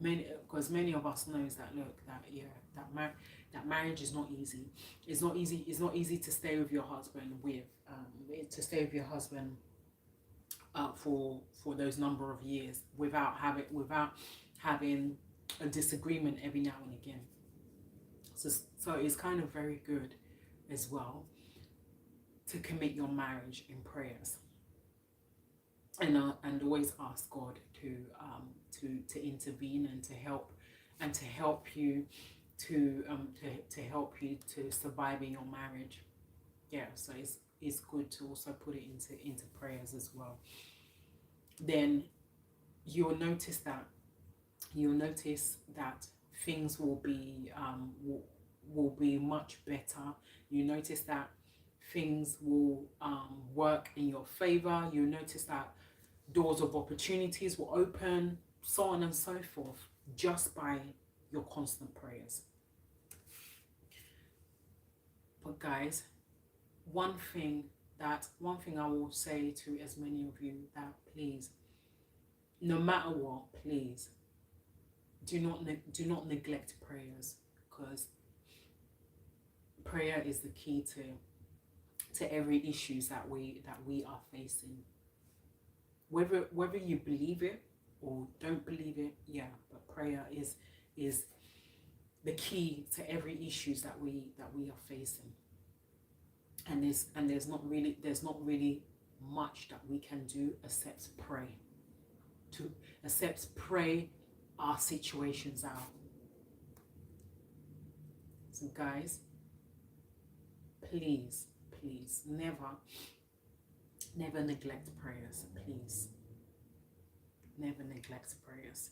A: because many of us knows that, look, that yeah, that marriage is not easy. It's not easy to stay with your husband for those number of years without having a disagreement every now and again. So it's kind of very good as well to commit your marriage in prayers, and always ask God to intervene and to help you to help you to survive in your marriage. Yeah, so it's good to also put it into prayers as well. Then you'll notice that things will be much better. You notice that things will work in your favor. You notice that doors of opportunities will open, so on and so forth, just by your constant prayers. But guys, one thing I will say to as many of you, that please, no matter what, please do not neglect prayers, because prayer is the key to every issues that we are facing. Whether you believe it or don't believe it, yeah, but prayer is the key to every issues that we are facing. And there's not really much that we can do except pray. Except pray our situations out. So guys, please never neglect prayers. Please never neglect prayers.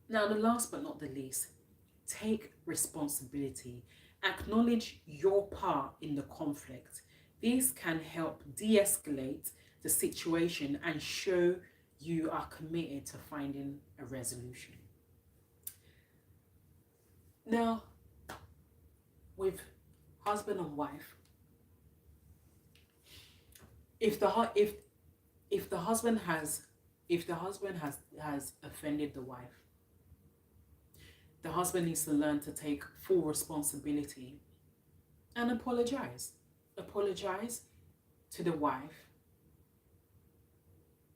A: Now, the last but not the least, take responsibility. Acknowledge your part in the conflict. This can help de-escalate the situation and show you are committed to finding a resolution. Now, with husband and wife, if the husband has offended the wife, the husband needs to learn to take full responsibility and apologize. Apologize to the wife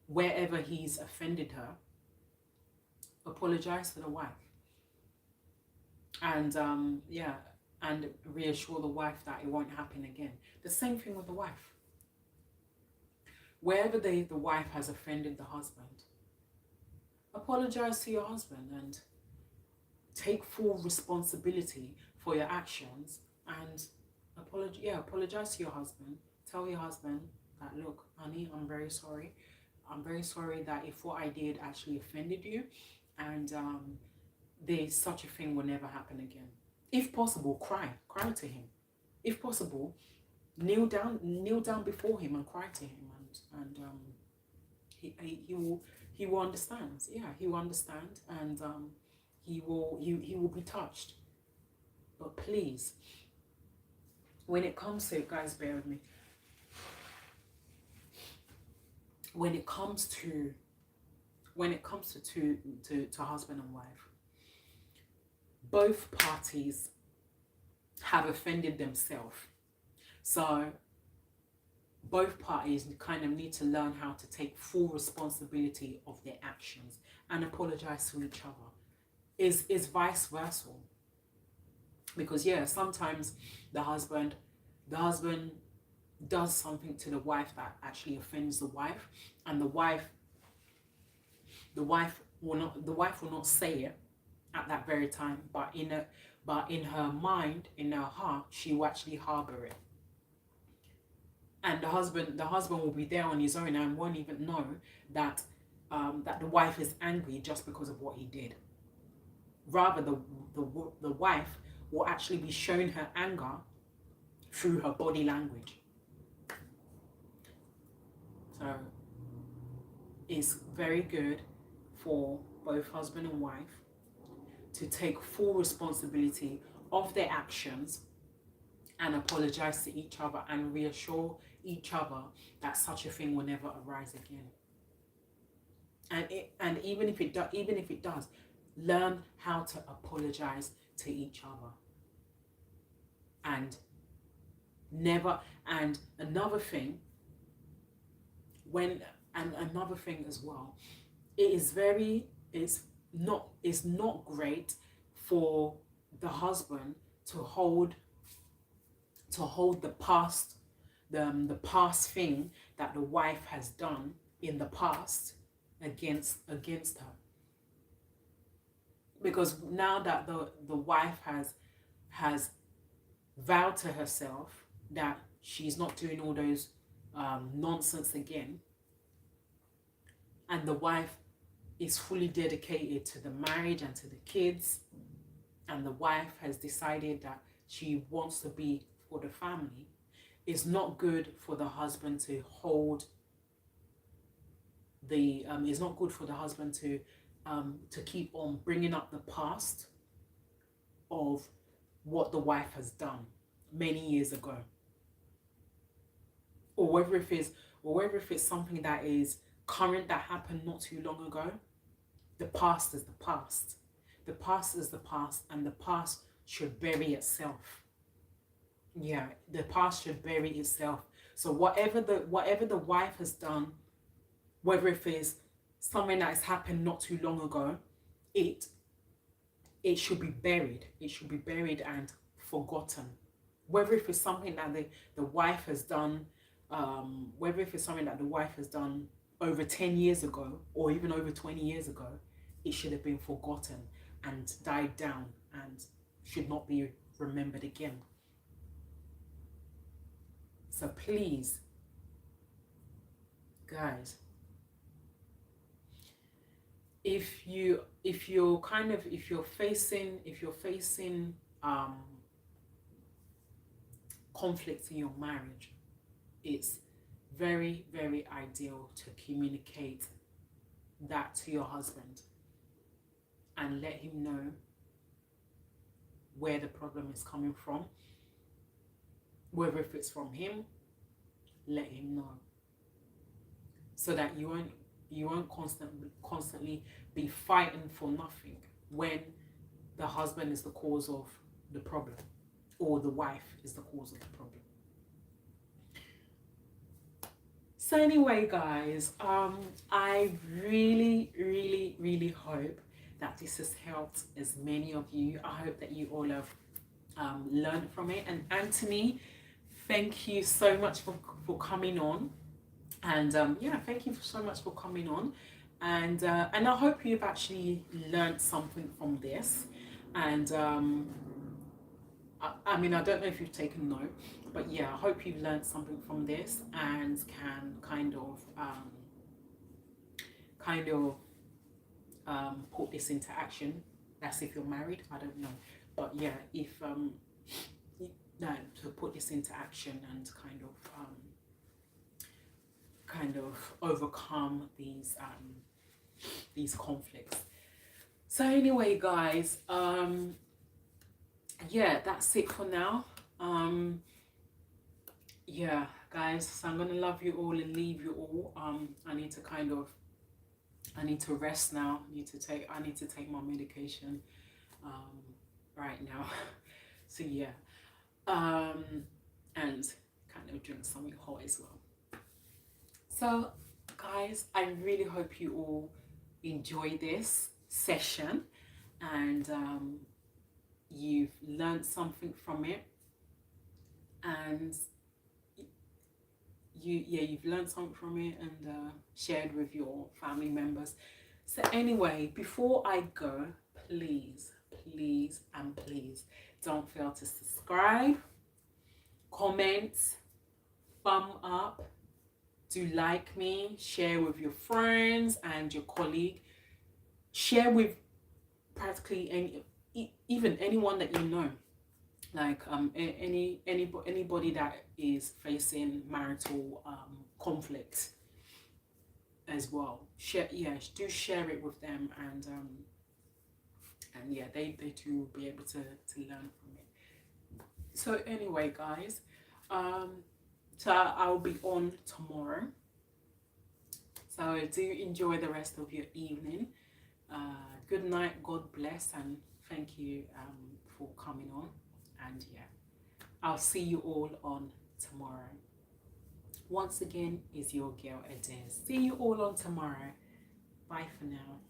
A: wherever he's offended her. Apologize to the wife. And and reassure the wife that it won't happen again. The same thing with the wife. Wherever the wife has offended the husband, apologize to your husband and take full responsibility for your actions, and apologize to your husband. Tell your husband that, look, honey, I'm very sorry. I'm very sorry that if what I did actually offended you, and there's such a thing will never happen again. If possible, cry to him. If possible, kneel down before him and cry to him, and he will understand. Yeah, he will understand, and he will be touched. But please, when it comes to, guys, bear with me. When it comes to husband and wife, both parties have offended themselves. So both parties kind of need to learn how to take full responsibility of their actions and apologize to each other. Is vice versa. Because sometimes the husband does something to the wife that actually offends the wife, and the wife will not say it at that very time, but in her mind, in her heart, she will actually harbor it. And the husband will be there on his own and won't even know that the wife is angry just because of what he did. Rather, the wife will actually be showing her anger through her body language. So it's very good for both husband and wife to take full responsibility of their actions and apologize to each other and reassure each other that such a thing will never arise again. And even if it does, learn how to apologize to each other. And never, and another thing, another thing as well, it's not great for the husband to hold the past thing that the wife has done in the past against her, because now that the wife has vowed to herself that she's not doing all those nonsense again, and the wife is fully dedicated to the marriage and to the kids, and the wife has decided that she wants to be for the family, it's not good for the husband to hold the it's not good for the husband to keep on bringing up the past of what the wife has done many years ago, or whether if it's something that is current that happened not too long ago. The past is the past. The past is the past, and the past should bury itself. Yeah, the past should bury itself. So whatever the wife has done, whether if it's something that has happened not too long ago, it should be buried. It should be buried and forgotten. Whether if it's something that the wife has done, whether if it's something that the wife has done over 10 years ago or even over 20 years ago, it should have been forgotten and died down and should not be remembered again. So please, guys, if you're facing conflict in your marriage, it's very, very ideal to communicate that to your husband and let him know where the problem is coming from. Whether if it's from him, let him know, so that you won't constantly be fighting for nothing when the husband is the cause of the problem or the wife is the cause of the problem. So anyway, guys, I really, really, really hope that this has helped as many of you. I hope that you all have learned from it. And Anthony, thank you so much for coming on. And yeah, thank you so much for coming on. And I hope you've actually learned something from this. And I mean, I don't know if you've taken note, but yeah, I hope you've learned something from this and can kind of put this into action. That's if you're married, I don't know, but yeah, if to put this into action and kind of overcome these conflicts. So anyway, guys, yeah, that's it for now. Yeah, guys, so I'm gonna love you all and leave you all. I need to rest now. I need to take my medication right now. So yeah, and kind of drink something hot as well. So guys, I really hope you all enjoy this session and you've learned something from it, and you've learned something from it and shared with your family members. So anyway, before I go, please don't fail to subscribe, comment, thumb up, do like me, share with your friends and your colleague, share with practically even anyone that you know, like anybody that is facing marital conflict as well. Do share it with them, and yeah, they too will be able to learn from it. So anyway, guys, um, so I'll be on tomorrow. So do enjoy the rest of your evening. Good night. God bless, and thank you for coming on. And yeah, I'll see you all on tomorrow. Once again, is your girl Ades. See you all on tomorrow. Bye for now.